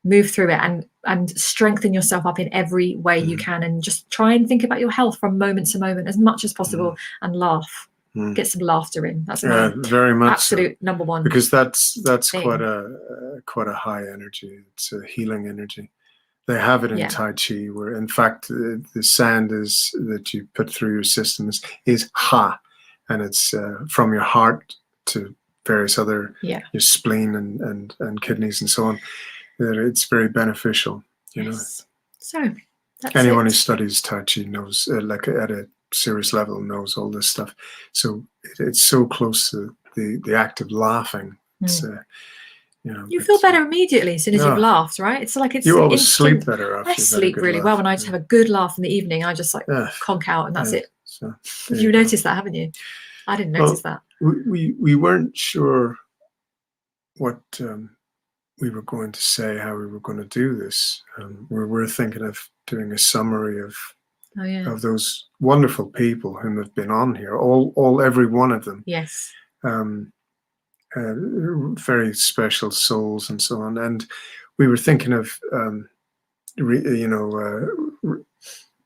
Move through it and strengthen yourself up in every way you can, and just try and think about your health from moment to moment as much as possible, and laugh. Get some laughter in. That's
very much
absolute number one,
because that's quite a high energy. It's a healing energy. They have it in Tai Chi, where in fact the sound is that you put through your system is ha, and it's from your heart to various other your spleen and kidneys and so on. That it's very beneficial, you know.
So
anyone who studies Tai Chi knows, like at a serious level, knows all this stuff. So it's so close to the act of laughing. It's
you feel better immediately as soon as you've laughed, right? It's like you
always
instant.
sleep better after.
I sleep really well when I just have a good laugh in the evening. I just conk out, and that's it. So you've noticed that, haven't you? I didn't notice that.
We weren't sure what we were going to say, how we were going to do this. We were thinking of doing a summary of those wonderful people whom have been on here, every one of them.
Yes.
Very special souls and so on. And we were thinking of,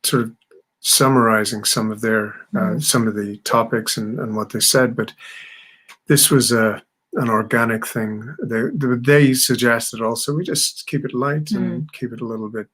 sort of summarizing some of their, some of the topics and what they said. But this was an organic thing. They suggested also we just keep it light and keep it a little bit,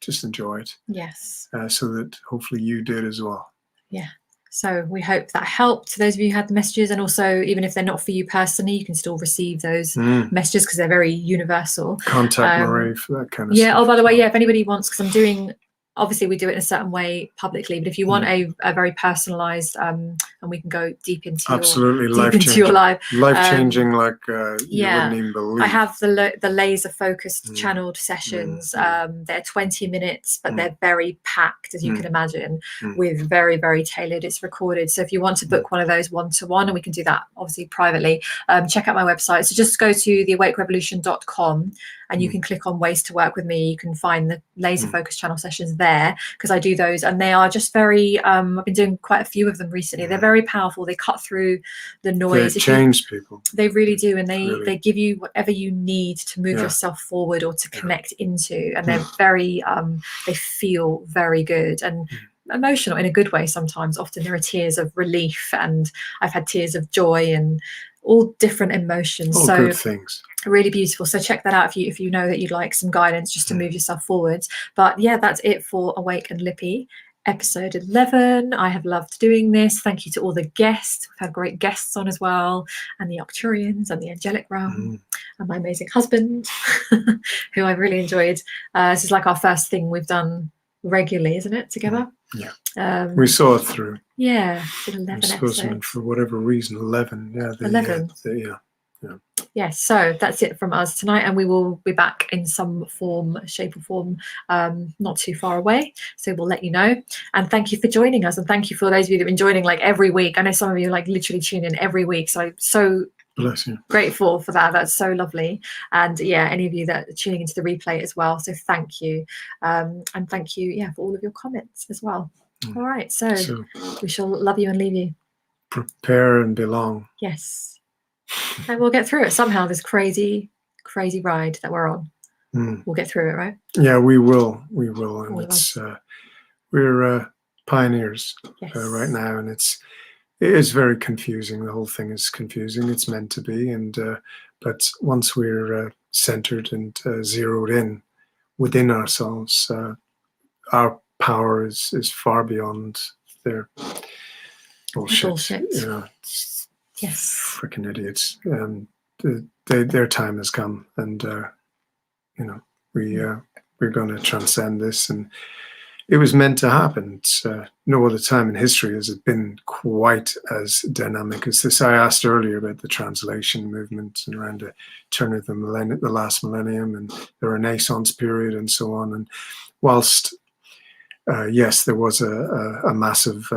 just enjoy it.
Yes.
So that hopefully you did as well.
Yeah. So we hope that helped those of you who had the messages, and also even if they're not for you personally, you can still receive those messages because they're very universal.
Contact Marie for that kind of stuff.
Yeah. Oh, by the way, if anybody wants, because I'm doing, obviously we do it in a certain way publicly, but if you want a very personalized, and we can go deep into your life,
life-changing, like you wouldn't even believe.
I have the laser focused channeled sessions. They're 20 minutes, but they're very packed, as you can imagine, with very, very tailored. It's recorded, so if you want to book one of those one-to-one, and we can do that obviously privately, check out my website. So just go to theawakerevolution.com and you can click on ways to work with me. You can find the laser focus channel sessions there, because I do those, and they are just very I've been doing quite a few of them recently. They're very powerful. They cut through the noise.
They change people.
They really do, and they give you whatever you need to move yourself forward or to connect into, and they're very they feel very good and emotional in a good way. Sometimes, often there are tears of relief, and I've had tears of joy and all different emotions.
All good things.
Really beautiful. So check that out if you know that you'd like some guidance just to move yourself forwards. But yeah, that's it for Awake and Lippy episode 11. I have loved doing this. Thank you to all the guests. We've had great guests on as well, and the Arcturians and the angelic realm, and my amazing husband who I've really enjoyed. This is like our first thing we've done regularly, isn't it, together?
We saw it through.
Yeah, did 11 episodes.
For whatever reason, 11. Yeah,
11. Yes, so that's it from us tonight, and we will be back in some form, shape or form, not too far away. So we'll let you know. And thank you for joining us, and thank you for those of you that have been joining like every week. I know some of you like literally tune in every week, so
Bless you.
grateful for that. That's so lovely. And yeah, any of you that are tuning into the replay as well. So thank you, and thank you, for all of your comments as well. All right, so we shall love you and leave you.
Prepare and belong.
Yes. And we'll get through it somehow, this crazy ride that we're on. We'll get through it, right?
Yeah, we will. And it's we're pioneers right now, and it is very confusing. The whole thing is confusing. It's meant to be, and but once we're centered and zeroed in within ourselves, our power is far beyond their bullshit. You know,
yes,
freaking idiots. Their time has come, and you know, we're going to transcend this, and it was meant to happen. It's, no other time in history has it been quite as dynamic as this. I asked earlier about the translation movement and around the turn of the last millennium, and the Renaissance period, and so on. And whilst yes, there was a massive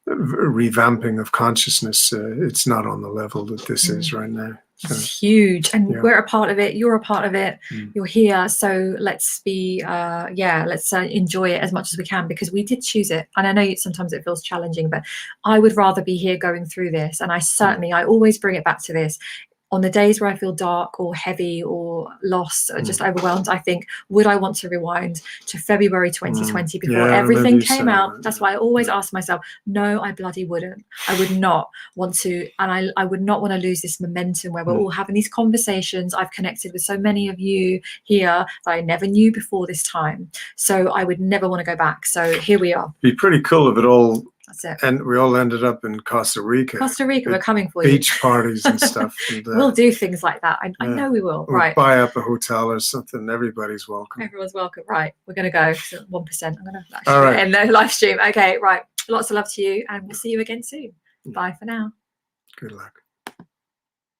revamping of consciousness, it's not on the level that this is right now. So,
it's huge, and we're a part of it. You're a part of it. You're here, so let's be let's enjoy it as much as we can, because we did choose it. And I know sometimes it feels challenging, but I would rather be here going through this. And I always bring it back to this. On the days where I feel dark or heavy or lost or just overwhelmed, I think, would I want to rewind to February 2020 before everything came out? That's why I always ask myself, no, I bloody wouldn't. I would not want to. And I would not want to lose this momentum where we're all having these conversations. I've connected with so many of you here that I never knew before this time. So I would never want to go back. So here we are.
Be pretty cool if it all.
That's it.
And we all ended up in Costa Rica.
We're coming for you.
Beach parties and stuff. And,
we'll do things like that. I know we will.
We'll buy up a hotel or something. Everybody's welcome.
Everyone's welcome. Right. We're going to go. So 1%. I'm going to end the live stream. Okay. Right. Lots of love to you, and we'll see you again soon. Bye for now.
Good luck.